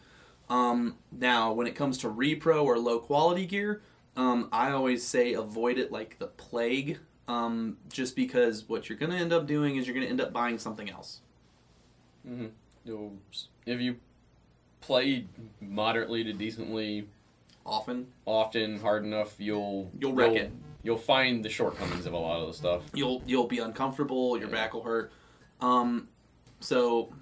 Now, when it comes to repro or low quality gear, I always say avoid it like the plague, just because what you're going to end up doing is you're going to end up buying something else. If you play moderately to decently often, hard enough, you'll wreck it. You'll find the shortcomings of a lot of the stuff. You'll be uncomfortable. Your back will hurt. So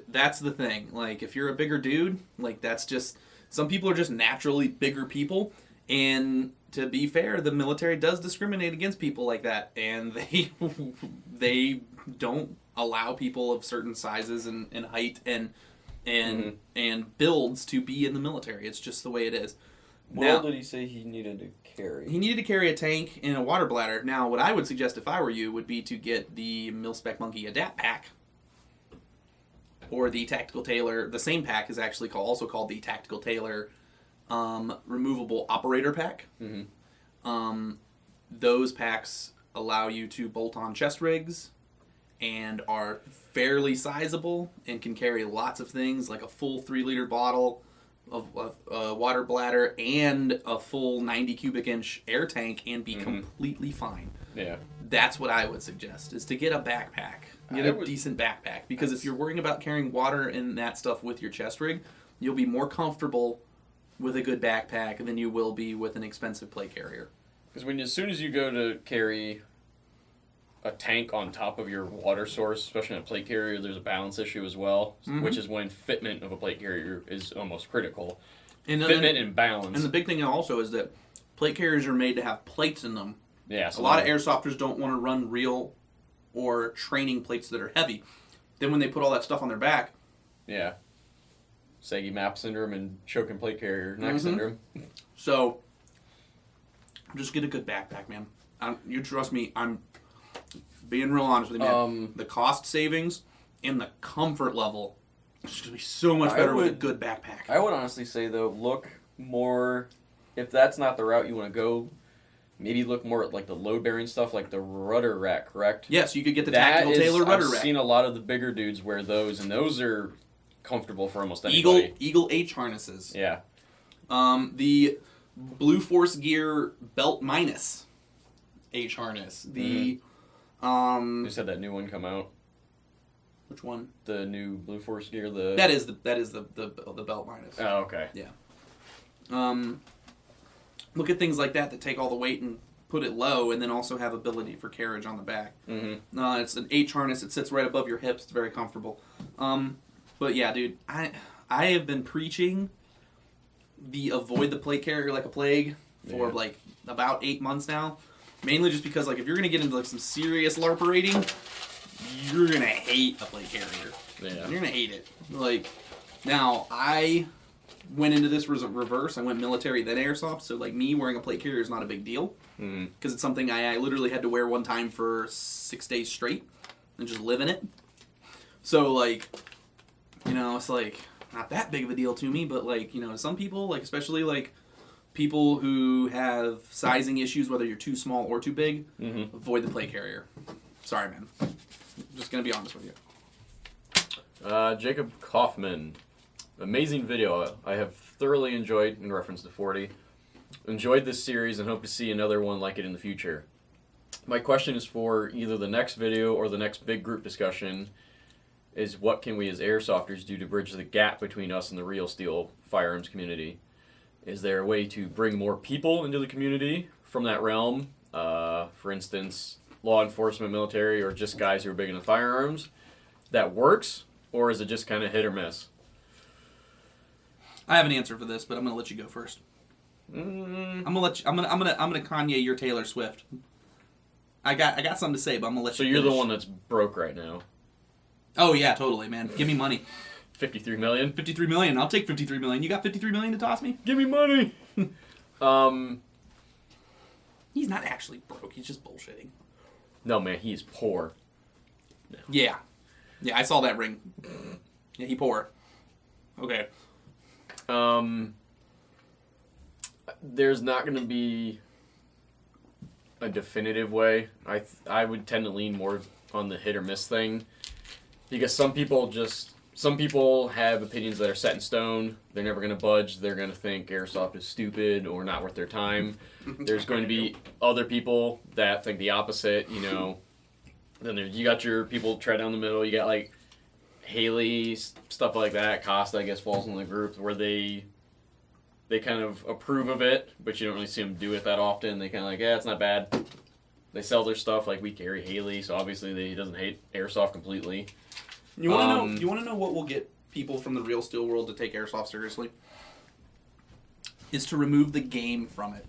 that's the thing. Like, if you're a bigger dude, like, that's just... Some people are just naturally bigger people, and to be fair, the military does discriminate against people like that, and they don't allow people of certain sizes and height and builds to be in the military. It's just the way it is. What did he say he needed to carry? He needed to carry a tank and a water bladder. Now, what I would suggest if I were you would be to get the Mil-Spec Monkey Adapt Pack, or the Tactical Tailor. The same pack is actually also called the Tactical Tailor Removable Operator Pack. Those packs allow you to bolt on chest rigs and are fairly sizable and can carry lots of things, like a full 3-liter bottle of water bladder and a full 90 cubic inch air tank, and be completely fine. Yeah. That's what I would suggest, is to get a backpack. Get a decent backpack. Because if you're worrying about carrying water and that stuff with your chest rig, you'll be more comfortable with a good backpack than you will be with an expensive plate carrier. Because as soon as you go to carry a tank on top of your water source, especially in a plate carrier, there's a balance issue as well, which is when fitment of a plate carrier is almost critical. Fitment and balance. And the big thing also is that plate carriers are made to have plates in them. Yeah, so a lot of airsofters don't want to run real or training plates that are heavy. Then when they put all that stuff on their back... Yeah. Saggy map syndrome and choking plate carrier neck syndrome. So, just get a good backpack, man. You trust me, I'm being real honest with you, man. The cost savings and the comfort level is going to be so much better with a good backpack. I would honestly say, though, look more... If that's not the route you want to go... Maybe look more at like the load-bearing stuff, like the rudder rack, correct? Yes, you could get the Tactical Tailor rudder rack. I've seen a lot of the bigger dudes wear those, and those are comfortable for almost anybody. Eagle H harnesses. Yeah. The Blue Force Gear Belt Minus H harness. The Just had that new one come out. Which one? The new Blue Force Gear. That is the Belt Minus. Oh, okay. Yeah. Look at things like that take all the weight and put it low, and then also have ability for carriage on the back. It's an H harness. It sits right above your hips. It's very comfortable. But yeah, dude, I have been preaching the avoid the plate carrier like a plague for like about 8 months now. Mainly just because, like, if you're gonna get into like some serious LARPerating, you're gonna hate a plate carrier. Yeah. You're gonna hate it. Like, now I went into this reverse. I went military, then airsoft. So, like, me wearing a plate carrier is not a big deal. Because it's something I literally had to wear one time for 6 days straight. and just live in it. So, like, you know, it's like not that big of a deal to me, but like, you know, some people, like especially like people who have sizing issues, whether you're too small or too big, avoid the play carrier. Sorry, man. I'm just gonna be honest with you. Jacob Kaufman. Amazing video. I have thoroughly enjoyed, in reference to 40, enjoyed this series and hope to see another one like it in the future. My question is for either the next video or the next big group discussion is what can we as airsofters do to bridge the gap between us and the real steel firearms community? Is there a way to bring more people into the community from that realm? For instance, law enforcement, military, or just guys who are big into firearms? That works, or is it just kind of hit or miss? I have an answer for this, but I'm gonna let you go first. I'm gonna Kanye your Taylor Swift. I got something to say, but I'm gonna let you. So you're finish. the one that's broke right now. Oh yeah, totally, man. Give me money. 53 million? 53 million. I'll take 53 million. You got 53 million to toss me? Give me money. He's not actually broke. He's just bullshitting. No, man, he's poor. No. Yeah. Yeah, I saw that ring. Yeah, he poor. Okay. There's not going to be a definitive way. I would tend to lean more on the hit or miss thing, because some people have opinions that are set in stone. They're never going to budge. They're going to think airsoft is stupid or not worth their time. There's going to be other people that think the opposite, you know. Then you got your people tread down the middle. You got like Haley, stuff like that. Costa, I guess, falls in the group where they kind of approve of it, but you don't really see them do it that often. They kind of like, yeah, it's not bad. They sell their stuff, like we carry Haley, so obviously he doesn't hate airsoft completely. You want to know what will get people from the real steel world to take airsoft seriously? Is to remove the game from it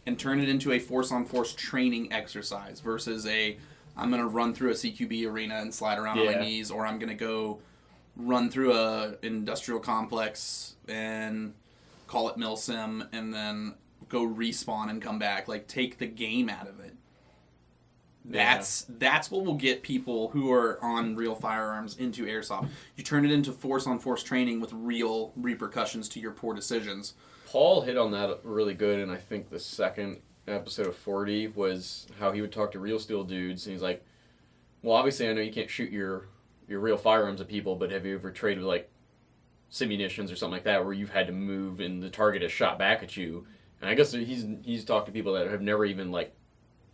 and turn it into a force-on-force training exercise versus I'm going to run through a CQB arena and slide around on my knees, or I'm going to go run through a industrial complex and call it milsim and then go respawn and come back. Like, take the game out of it. That's what will get people who are on real firearms into airsoft. You turn it into force-on-force training with real repercussions to your poor decisions. Paul hit on that really good, and I think the second episode of 40 was how he would talk to real steel dudes, and he's like, well, obviously I know you can't shoot your real firearms at people, but have you ever traded like simunitions or something like that where you've had to move and the target has shot back at you? And I guess he's talked to people that have never even like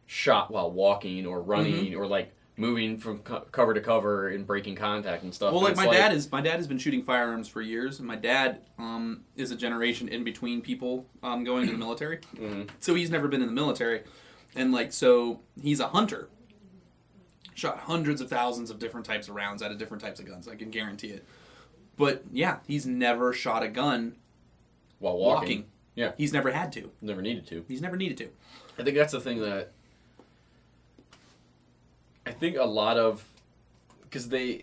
shot while walking or running or like moving from cover to cover and breaking contact and stuff. Well, and like my dad has been shooting firearms for years, and my dad is a generation in between people going to the military. So he's never been in the military, and like so he's a hunter. Shot hundreds of thousands of different types of rounds out of different types of guns. I can guarantee it. But yeah, he's never shot a gun while walking. Yeah, he's never had to. Never needed to. He's never needed to. I think that's the thing that I think a lot of, because the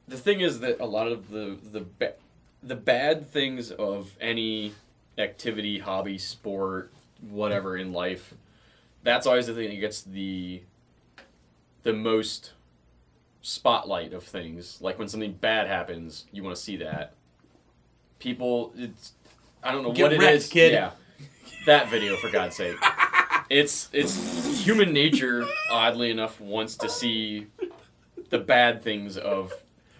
thing is that a lot of the bad things of any activity, hobby, sport, whatever in life, that's always the thing that gets the most spotlight of things. Like when something bad happens, you want to see that. People, I don't know Get what it wrecked, is. kid. Yeah, that video, for God's sake. It's human nature, oddly enough, wants to see the bad things of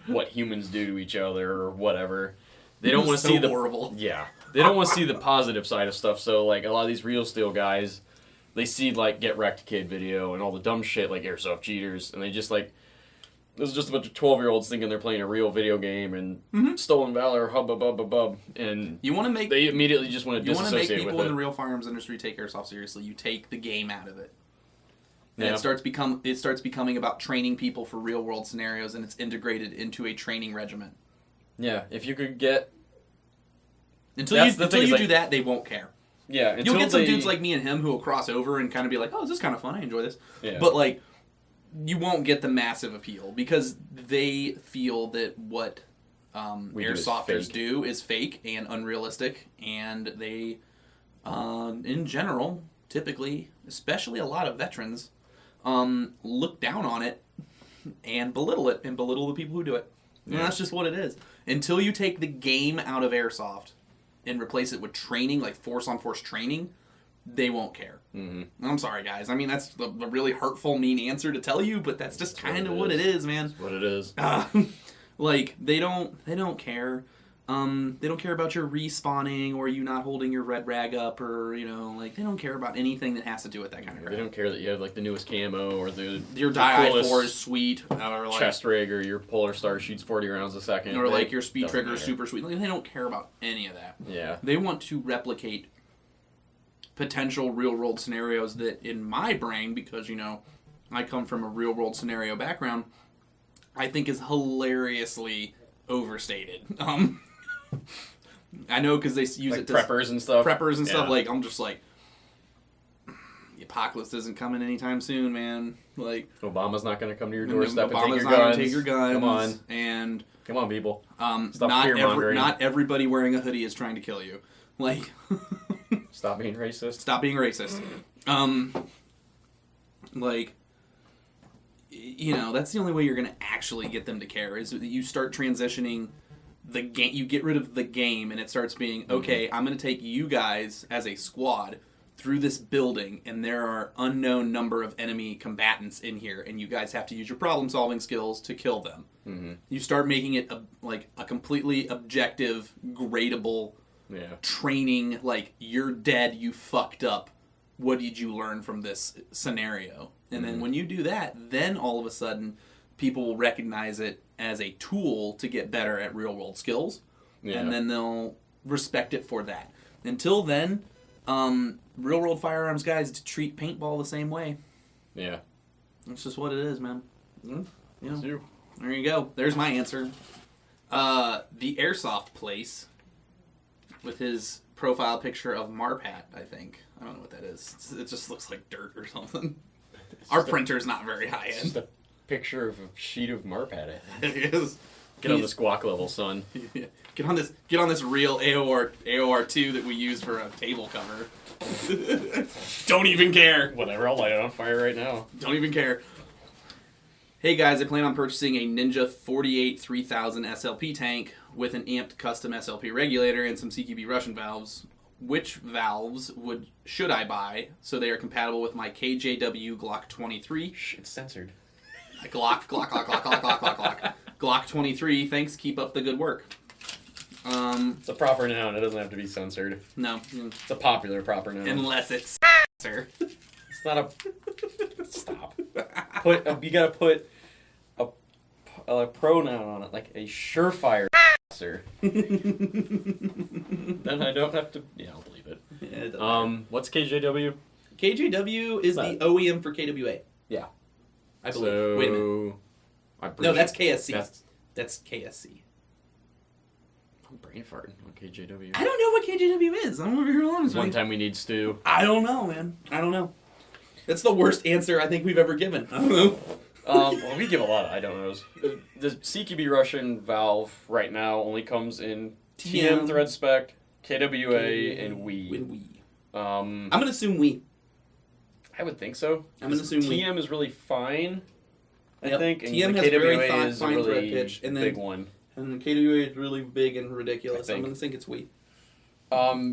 what humans do to each other or whatever. They don't want to see the horrible. Yeah, they don't want to see the positive side of stuff. So like a lot of these real steel guys, they see like Get Wrecked Kid video and all the dumb shit like airsoft cheaters, and they just like, this is just a bunch of 12-year-olds thinking they're playing a real video game and stolen valor, hub, and You want to make they immediately just want to you want to make disassociate people with in the it. real firearms industry take airsoft seriously. You take the game out of it. And Yeah. it starts becoming about training people for real world scenarios, and it's integrated into a training regimen. Yeah, if you could get Until That's the you thing, is do like- that, they won't care. yeah, You'll until get some they- dudes like me and him who will cross over and kind of be like, "Oh, this is kind of fun. I enjoy this." Yeah. But like, you won't get the massive appeal because they feel that what We do is airsofters fake. do is fake and unrealistic, and they, in general, typically, especially a lot of veterans, look down on it and belittle it and belittle the people who do it. And that's just what it is. Until you take the game out of Airsoft and replace it with training, like force-on-force training, they won't care. Mm-hmm. I'm sorry, guys. I mean, that's a really hurtful, mean answer to tell you, but that's just kind of what it is, man. That's what it is. Like, they don't care. They don't care about your respawning or you not holding your red rag up or, like, they don't care about anything that has to do with that kind of crap. They don't care that you have, like, the newest camo or your Die-4 is sweet. Or, like, chest rig or your Polar Star shoots 40 rounds a second. Or, like, your speed trigger is super sweet. Like, they don't care about any of that. Yeah. They want to replicate potential real-world scenarios that, in my brain, because, I come from a real-world scenario background, I think is hilariously overstated. I know because they use like it to preppers and stuff. Like, I'm just like, the apocalypse isn't coming anytime soon, man. Like, Obama's not going to come to your doorstep and Obama's take your not guns. Gonna take your guns. Come on, and come on, people. Stop fear-mongering. Not everybody wearing a hoodie is trying to kill you. Like, stop being racist. Stop being racist. Like, that's the only way you're going to actually get them to care is that you start transitioning the game. You get rid of the game, and it starts being okay. I'm going to take you guys as a squad through this building, and there are unknown number of enemy combatants in here, and you guys have to use your problem-solving skills to kill them. Mm-hmm. You start making it a completely objective, gradable training. Like, you're dead. You fucked up. What did you learn from this scenario? And then when you do that, then all of a sudden, people will recognize it as a tool to get better at real-world skills. Yeah. And then they'll respect it for that. Until then, real-world firearms guys treat paintball the same way. Yeah. That's just what it is, man. There you go. There's my answer. The Airsoft place with his profile picture of Marpat, I think. I don't know what that is. It just looks like dirt or something. Our printer's not very high end. Just a picture of a sheet of Marpat. It is. Get on the squawk level, son. Yeah. Get on this real AOR2 that we use for a table cover. Don't even care. Whatever, I'll light it on fire right now. Don't even care. Hey guys, I plan on purchasing a Ninja 48 3000 SLP tank with an amped custom SLP regulator and some CQB Russian valves. Which valves should I buy so they are compatible with my KJW Glock 23? It's censored. Glock. Glock 23. Thanks. Keep up the good work. It's a proper noun. It doesn't have to be censored. No. It's a popular proper noun. Unless it's sir. It's not a... Stop. You gotta put a pronoun on it, like a surefire sir. Then I don't have to... Yeah, I'll believe it. Yeah, what's KJW? KJW is the OEM for KWA. Yeah. I believe. So, wait a minute. No, that's KSC. That's KSC. I'm brain farting on KJW. I don't know what KJW is. I'm over here honest. One time we need Stu. I don't know, man. I don't know. That's the worst answer I think we've ever given. I don't know. Well, we give a lot of I don't knows. The CQB Russian valve right now only comes in TM thread spec, KWA, and Wii. I'm gonna assume Wii. I would think so. I'm gonna assume TM is really fine. I think and TM the has KWA very is fine a really thread pitch, and then big one. And the KWA is really big and ridiculous. I'm gonna think it's Wii.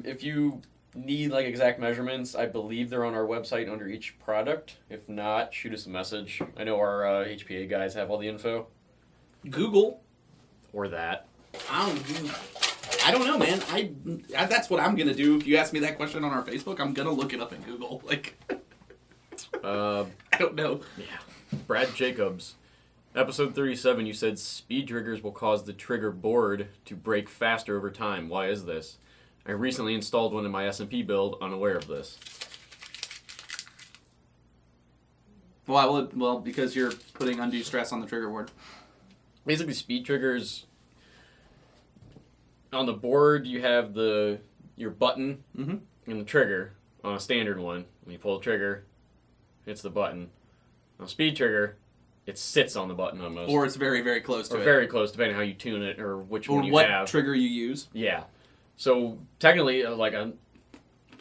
If you need like exact measurements, I believe they're on our website under each product. If not, shoot us a message. I know our HPA guys have all the info. Google. Or that. I don't know, man. I that's what I'm gonna do. If you ask me that question on our Facebook, I'm gonna look it up in Google. Like, I don't know. Yeah. Brad Jacobs. Episode 37, you said speed triggers will cause the trigger board to break faster over time. Why is this? I recently installed one in my SMP build, unaware of this. Well, because you're putting undue stress on the trigger board. Basically, speed triggers... On the board, you have your button and the trigger on a standard one. When you pull the trigger, it's the button. On a speed trigger, it sits on the button almost. Or it's very, very close to it. Or very close, depending on how you tune it or which one you have. have. Or what trigger you use. Yeah. So, technically, like a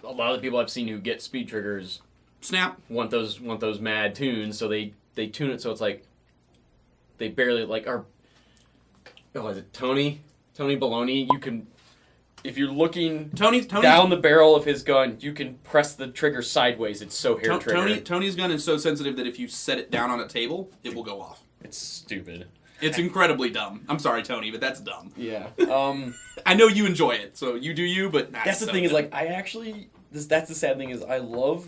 lot of the people I've seen who get speed triggers snap. want those mad tunes, so they tune it so it's like they barely like are. Oh, is it Tony Baloney? You can, if you're looking Tony's down the barrel of his gun, you can press the trigger sideways. It's so hair trigger. Tony's gun is so sensitive that if you set it down on a table, it will go off. It's stupid. It's incredibly dumb. I'm sorry, Tony, but that's dumb. Yeah. I know you enjoy it, so you do you, but That's the so thing dumb. is like I actually that's the sad thing is I love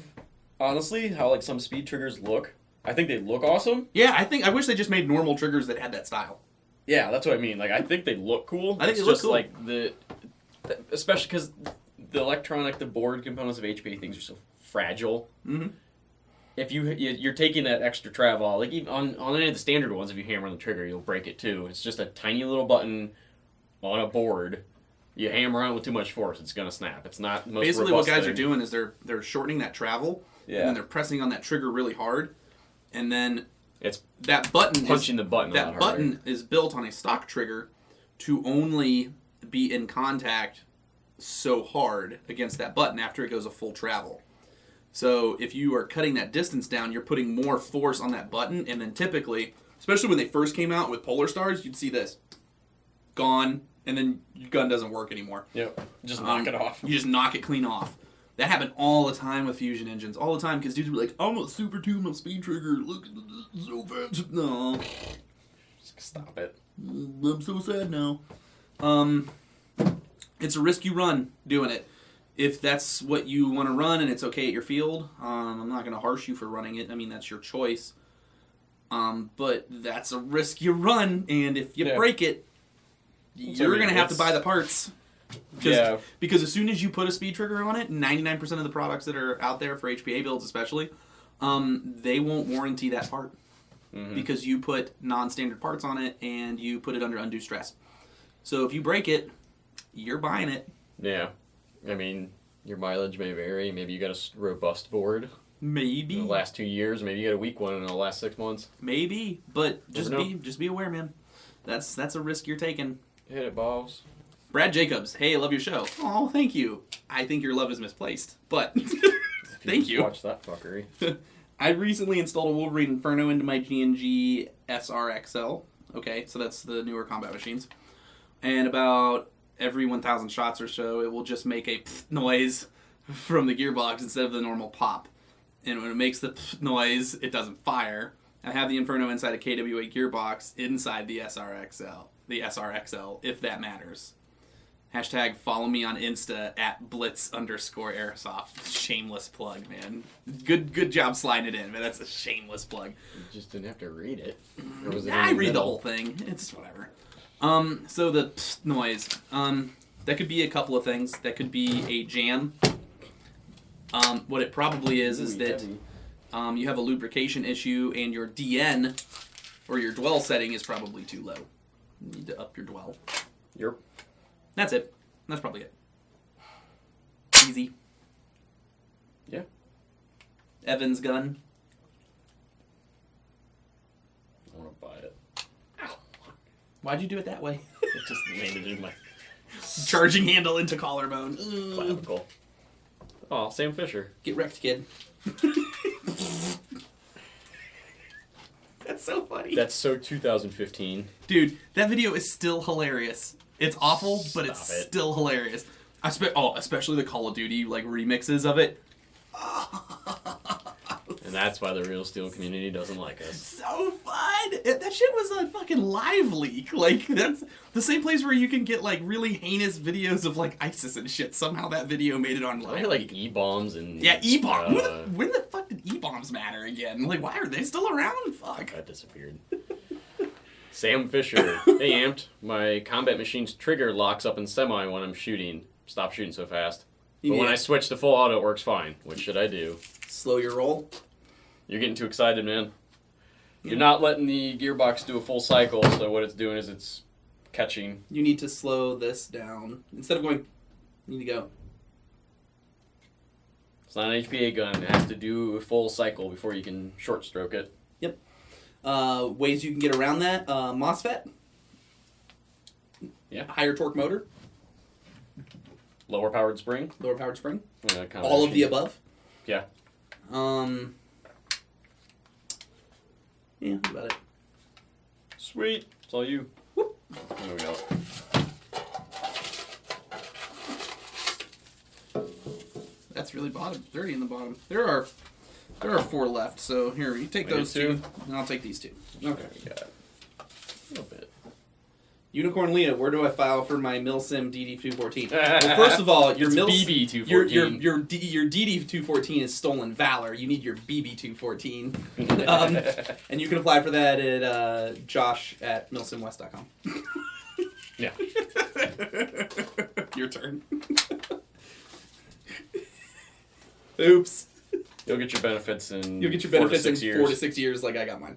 honestly how like some speed triggers look. I think they look awesome. Yeah, I wish they just made normal triggers that had that style. Yeah, that's what I mean. Like I think they look cool. I think it's they look just cool. like especially because the board components of HPA things are so fragile. Mm-hmm. If you're taking that extra travel, like even on any of the standard ones, if you hammer on the trigger, you'll break it too. It's just a tiny little button on a board. You hammer on it with too much force, it's gonna snap. It's not the most Basically, what robust guys thing. are doing is they're shortening that travel, Yeah. and then they're pressing on that trigger really hard, and then It's that button punching the button. a lot that harder. button is built on a stock trigger to only be in contact so hard against that button after it goes a full travel. So if you are cutting that distance down, you're putting more force on that button, and then typically, especially when they first came out with Polar Stars, you'd see this. Gone, and then your gun doesn't work anymore. Yep. Just knock it off. You just knock it clean off. That happened all the time with Fusion engines. All the time, because dudes would be like, I'm a super tune my speed trigger. Look, so fast. No. Stop it. I'm so sad now. It's a risk you run doing it. If that's what you want to run and it's okay at your field, I'm not going to harsh you for running it. I mean, that's your choice. But that's a risk you run, and if you break it, you're going to have to buy the parts. Because as soon as you put a speed trigger on it, 99% of the products that are out there for HPA builds especially, they won't warranty that part. Mm-hmm. Because you put non-standard parts on it and you put it under undue stress. So if you break it, you're buying it. Yeah. I mean, your mileage may vary. Maybe you got a robust board. Maybe. In the last 2 years. Maybe you got a weak one in the last 6 months. Maybe. But just be aware, man. That's a risk you're taking. Hit it, balls. Brad Jacobs, hey, I love your show. Oh, thank you. I think your love is misplaced, but thank you. Watch that fuckery. I recently installed a Wolverine Inferno into my G&G SRXL. Okay, so that's the newer combat machines. And about every 1,000 shots or so, it will just make a pfft noise from the gearbox instead of the normal pop. And when it makes the pfft noise, it doesn't fire. I have the Inferno inside a KWA gearbox inside the SRXL, if that matters. Hashtag follow me on Insta at @blitz_airsoft. Shameless plug, man. Good job sliding it in, man. That's a shameless plug. You just didn't have to read it. Or was it I in the read the middle? whole thing. It's whatever. So the psst noise. That could be a couple of things. That could be a jam. What it probably is that you have a lubrication issue and your DN or your dwell setting is probably too low. You need to up your dwell. Yep. That's it. That's probably it. Easy. Yeah. Evan's gun. I want to buy it. Why'd you do it that way? It just made it in my Charging handle into collarbone. clavicle. Oh, Sam Fisher. Get wrecked, kid. That's so funny. That's so 2015. Dude, that video is still hilarious. It's awful, but it's Stop it. still hilarious. Especially the Call of Duty like remixes of it. And that's why the Real Steel community doesn't like us. So fun! That shit was a fucking live leak. Like, that's the same place where you can get like really heinous videos of like ISIS and shit. Somehow that video made it on I live. had like E-bombs and... Yeah, E-bomb. When the fuck did E-bombs matter again? Like, why are they still around? Fuck. That disappeared. Sam Fisher. Hey, Amped. My combat machine's trigger locks up in semi when I'm shooting. Stop shooting so fast. But when I switch to full auto, it works fine. What should I do? Slow your roll. You're getting too excited, man. You're not letting the gearbox do a full cycle, so what it's doing is it's catching. You need to slow this down. Instead of going, you need to go. It's not an HPA gun. It has to do a full cycle before you can short stroke it. Yep. Ways you can get around that. MOSFET. Yeah. Higher torque motor. Lower powered spring. Lower powered spring. Combat All of the machine. above. Yeah. Yeah, that's about it. Sweet. It's all you. Whoop. There we go. That's really dirty in the bottom. There are 4 left. So here, you take those 2, and I'll take these 2. Okay. We got a little bit. Unicorn Leah, where do I file for my Milsim DD214? Well, first of all, your BB214. your DD214 is stolen valor. You need your BB214, and you can apply for that at josh@milsimwest.com. Yeah. Your turn. Oops. You'll get your benefits in. You'll get your benefits 4 to 6 in years. 4 to 6 years, like I got mine.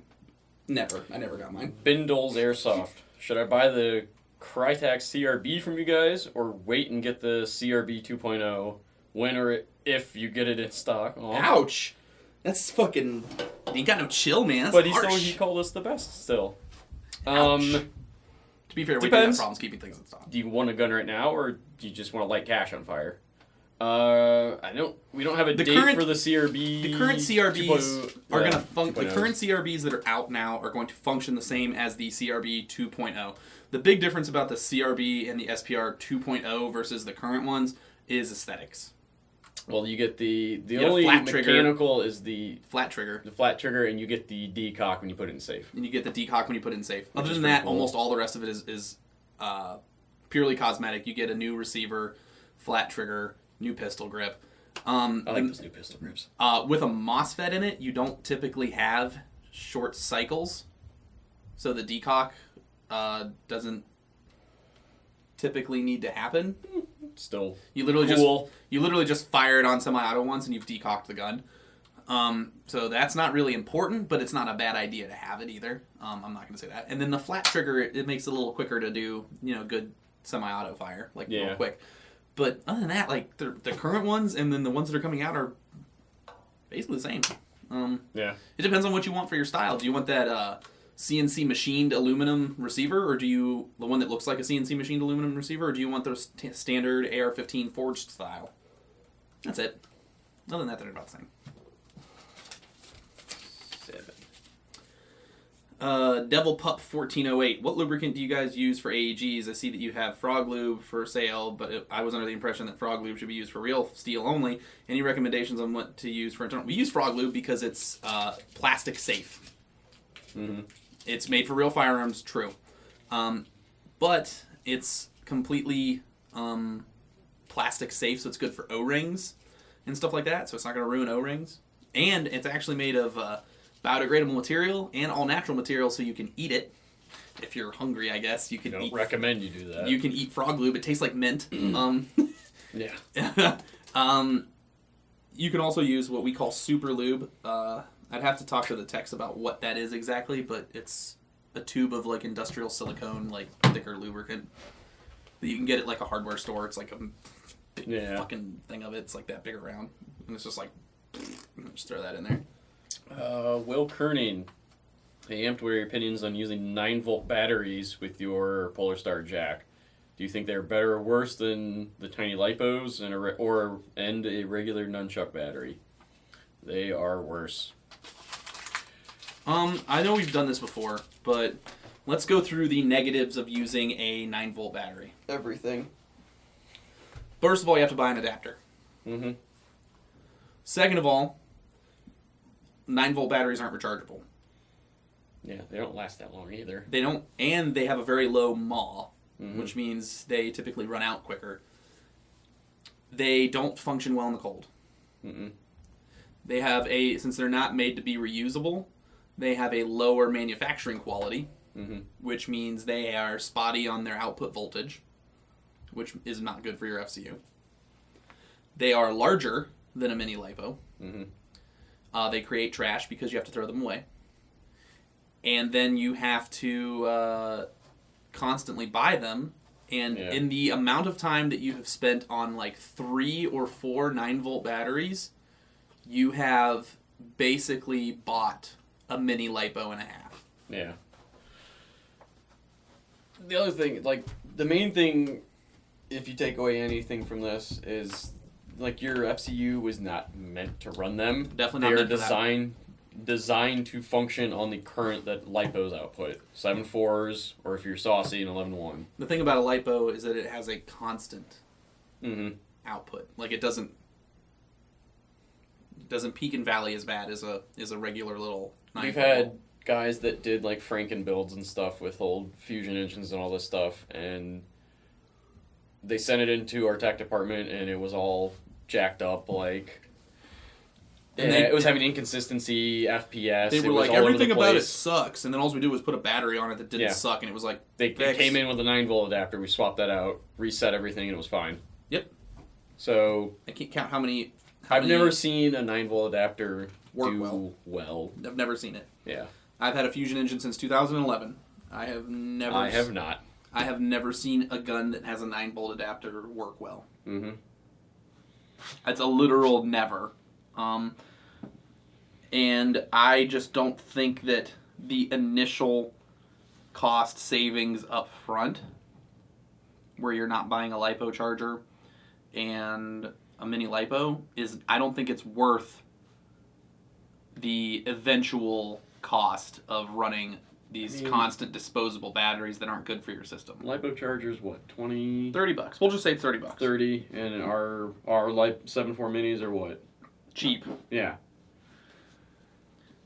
I never got mine. Bindle's Airsoft. Should I buy the Crytek CRB from you guys, or wait and get the CRB 2.0 when or if you get it in stock? Aw. Ouch! That's fucking. You got no chill, man. That's But harsh. he called us the best still. Ouch. To be fair, we do have Depends. problems keeping things in stock. Do you want a gun right now, or do you just want to light cash on fire? We don't have a date for the CRB. The current CRBs 2.0. are Yeah, going to function. The 2.0s. current CRBs that are out now are going to function the same as the CRB 2.0. The big difference about the CRB and the SPR 2.0 versus the current ones is aesthetics. Well, you get the get a only flat trigger. mechanical is the Flat trigger, flat trigger, and you get the decock when you put it in safe. and you get the decock when you put it in safe. Other is than pretty that, cool. almost all the rest of it is purely cosmetic. You get a new receiver, flat trigger, new pistol grip. I like those new pistol grips. With a MOSFET in it, you don't typically have short cycles, so the decock doesn't typically need to happen. Still, You literally cool. just fire it on semi-auto once, and you've decocked the gun. So that's not really important, but it's not a bad idea to have it either. I'm not going to say that. And then the flat trigger, it makes it a little quicker to do, good semi-auto fire, real quick. But other than that, the current ones and then the ones that are coming out are basically the same. Yeah. It depends on what you want for your style. Do you want that CNC machined aluminum receiver, or do you the one that looks like a CNC machined aluminum receiver, or do you want the standard AR-15 forged style? That's it. Other than that, they're about the same. 7. Devil Pup 1408. What lubricant do you guys use for AEGs? I see that you have Frog Lube for sale, but I was under the impression that Frog Lube should be used for real steel only. Any recommendations on what to use for internal? We use Frog Lube because it's plastic safe. Mm-hmm. It's made for real firearms, true. But it's completely plastic safe, so it's good for O-rings and stuff like that, so it's not going to ruin O-rings. And it's actually made of biodegradable material and all natural material, so you can eat it. If you're hungry, I guess you can Don't eat. recommend you do that. You can eat Frog Lube. It tastes like mint. Yeah. You can also use what we call Super Lube. I'd have to talk to the techs about what that is exactly, but it's a tube of industrial silicone, thicker lubricant. You can get it at a hardware store. It's like a big fucking thing of it. It's that big around, and it's just just throw that in there. Will Kerning. Hey, Amped, what are your opinions on using 9-volt batteries with your Polar Star Jack? Do you think they're better or worse than the tiny lipos and a regular nunchuck battery? They are worse. I know we've done this before, but let's go through the negatives of using a 9-volt battery. Everything. First of all, you have to buy an adapter. Mm-hmm. Second of all, 9-volt batteries aren't rechargeable. Yeah, they don't last that long either. They don't, and they have a very low mAh, Mm-hmm. which means they typically run out quicker. They don't function well in the cold. Mm-mm. They have since they're not made to be reusable, they have a lower manufacturing quality, Mm-hmm. which means they are spotty on their output voltage, which is not good for your FCU. They are larger than a mini lipo. Mm-hmm. They create trash because you have to throw them away. And then you have to constantly buy them. And in the amount of time that you have spent on 3 or 4 9-volt batteries, you have basically bought a mini lipo and a half. Yeah. The other thing, the main thing, if you take away anything from this, is like your FCU was not meant to run them. Definitely not They are meant for that. designed to function on the current that LiPo's output. 7.4s, or if you're saucy, an 11.1. The thing about a lipo is that it has a constant Mm-hmm. output. Like it doesn't peak and valley as bad as a regular little 9 We've volt. had guys that did like Franken builds and stuff with old fusion engines and all this stuff, and they sent it into our tech department, and it was all jacked up. Like, And it was having inconsistency, FPS. They it were was like, all over everything the about it place. sucks, and then all we did was put a battery on it that didn't Yeah. suck, and it was like, They fixed. came in with a 9-volt adapter. We swapped that out, reset everything, and it was fine. Yep. So I can't count how many. I've never seen a 9-volt adapter Work do well. I've never seen it. Yeah, I've had a fusion engine since 2011. I have never. I have not. I have never seen a gun that has a 9-volt adapter work well. Mm-hmm. It's a literal never. And I just don't think that the initial cost savings up front, where you're not buying a LiPo charger and a mini LiPo, I don't think it's worth the eventual cost of running these constant disposable batteries that aren't good for your system. LiPo chargers, what, 20? $30. We'll just say $30. 30, and our 7.4 minis are what? Cheap. Yeah.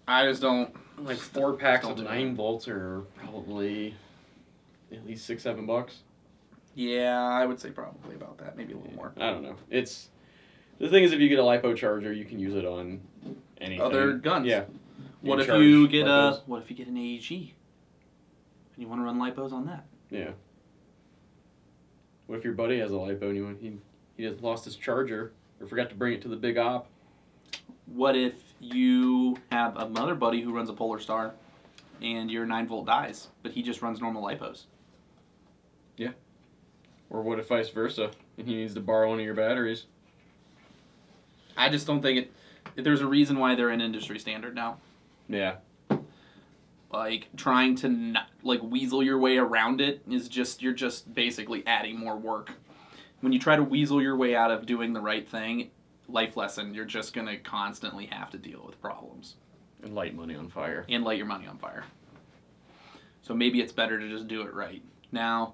I just don't. Like 4 packs Don't of do 9 volts are probably at least $6-7. Yeah, I would say probably about that. Maybe a little more. I don't know. It's the thing is, if you get a LiPo charger, you can use it on anything. Other guns. Yeah. What if charge you get LiPos. What if you get an AEG? And you want to run lipos on that? Yeah. What if your buddy has a LiPo and he just lost his charger or forgot to bring it to the big op? What if you have another buddy who runs a Polar Star, and your 9-volt dies, but he just runs normal lipos? Or what if vice versa and he needs to borrow one of your batteries? I just don't think there's a reason why they're an industry standard now. Yeah. Like, trying to not, like, weasel your way around it is just, you're just basically adding more work. When you try to weasel your way out of doing the right thing, life lesson, you're just going to constantly have to deal with problems. And light money on fire. And light your money on fire. So maybe it's better to just do it right. Now,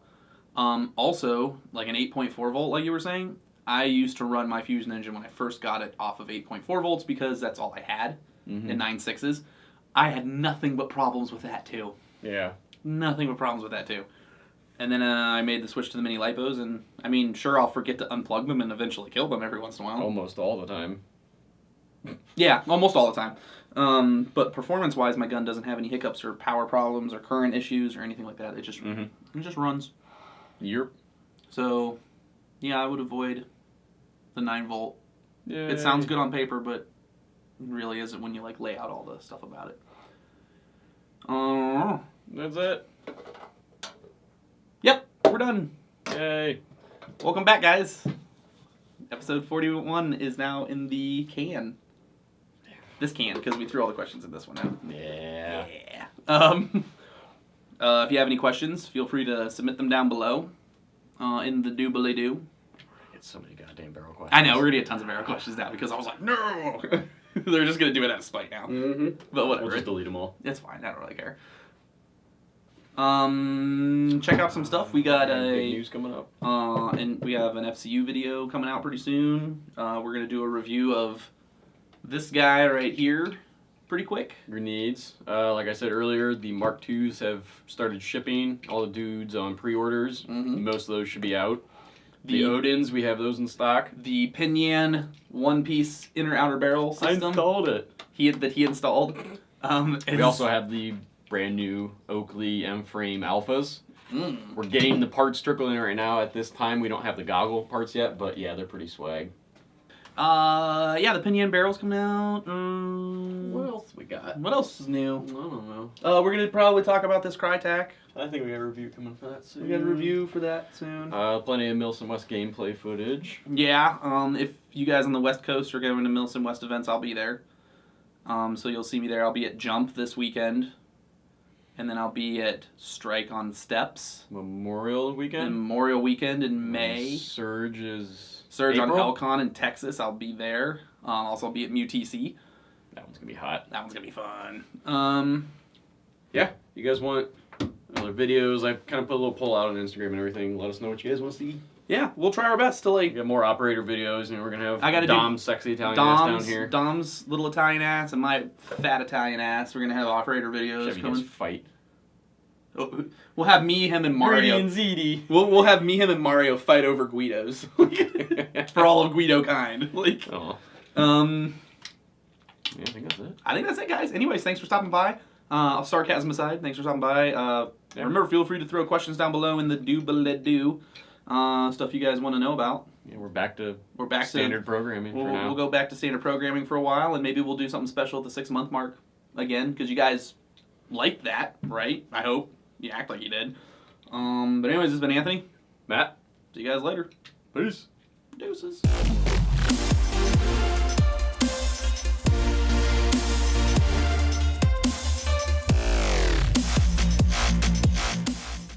also, like an 8.4 volt, like you were saying, I used to run my fusion engine when I first got it off of 8.4 volts because that's all I had in 9.6s. I had nothing but problems with that too. Yeah. Nothing but problems with that too. And then I made the switch to the mini lipos, and I mean, sure, I'll forget to unplug them and eventually kill them every once in a while. Almost all the time. Yeah, almost all the time. But performance-wise, my gun doesn't have any hiccups or power problems or current issues or anything like that. It just runs. Yep. So, yeah, I would avoid the 9-volt. Yeah. It sounds good on paper, but it really isn't when you like lay out all the stuff about it. That's it. Yep, we're done. Yay. Welcome back, guys. Episode 41 is now in the can. This can, because we threw all the questions in this one out. Yeah. If you have any questions, feel free to submit them down below in the doobly-doo. Get so many goddamn barrel questions. I know, we're going to get tons of arrow questions now because I was like, no! They're just going to do it out of spite now. Mm-hmm. But whatever. We'll just delete them all. It's fine, I don't really care. Check out some stuff. We got Big news coming up. and we have an FCU video coming out pretty soon. We're going to do a review of this guy right here pretty quick. Grenades. Like I said earlier, the Mark IIs have started shipping. All the dudes on pre-orders. Most of those should be out. The Odins, we have those in stock. The Pinyan one-piece inner-outer barrel system. I installed it. He installed. We also have the brand new Oakley M-frame Alphas. We're getting the parts trickled in right now. At this time, we don't have the goggle parts yet, but yeah, they're pretty swag. Yeah, the Pinyan barrel's coming out. What else we got? What else is new? I don't know. We're gonna probably talk about this Crytac. I think we got a review coming for that soon. We got a review for that soon. Plenty of Milson West gameplay footage. Yeah, if you guys on the West Coast are going to Milson West events, I'll be there. So you'll see me there. I'll be at Jump this weekend. And then I'll be at Strike on Steps. Memorial weekend? Memorial weekend in May. Surge is Surge on April? Hellcon in Texas. I'll be there. Also, I'll be at MUTC. That one's gonna be hot. That one's gonna be fun. Yeah, you guys want other videos? I kind of put a little poll out on Instagram and everything. Let us know what you guys want to see. Yeah, we'll try our best to We like got more operator videos, and we're gonna have I gotta Dom's sexy Italian ass down here. Dom's little Italian ass and my fat Italian ass. We're gonna have operator videos Chevy coming. guys fight. Oh, we'll have me, him, and Mario. Greedy and Ziti. We'll have me, him, and Mario fight over Guidos for all of Guido kind. Like, Oh. Yeah, I think that's it. I think that's it, guys. Anyways, thanks for stopping by. Sarcasm aside, thanks for stopping by. Remember, feel free to throw questions down below in the do stuff you guys want to know about. Yeah, we're back to Standard programming for now. We'll go back to standard programming for a while, and maybe we'll do something special at the 6-month mark again, because you guys liked that, right? I hope. You act like you did. But anyways, this has been Anthony. Matt. See you guys later. Peace. Deuces.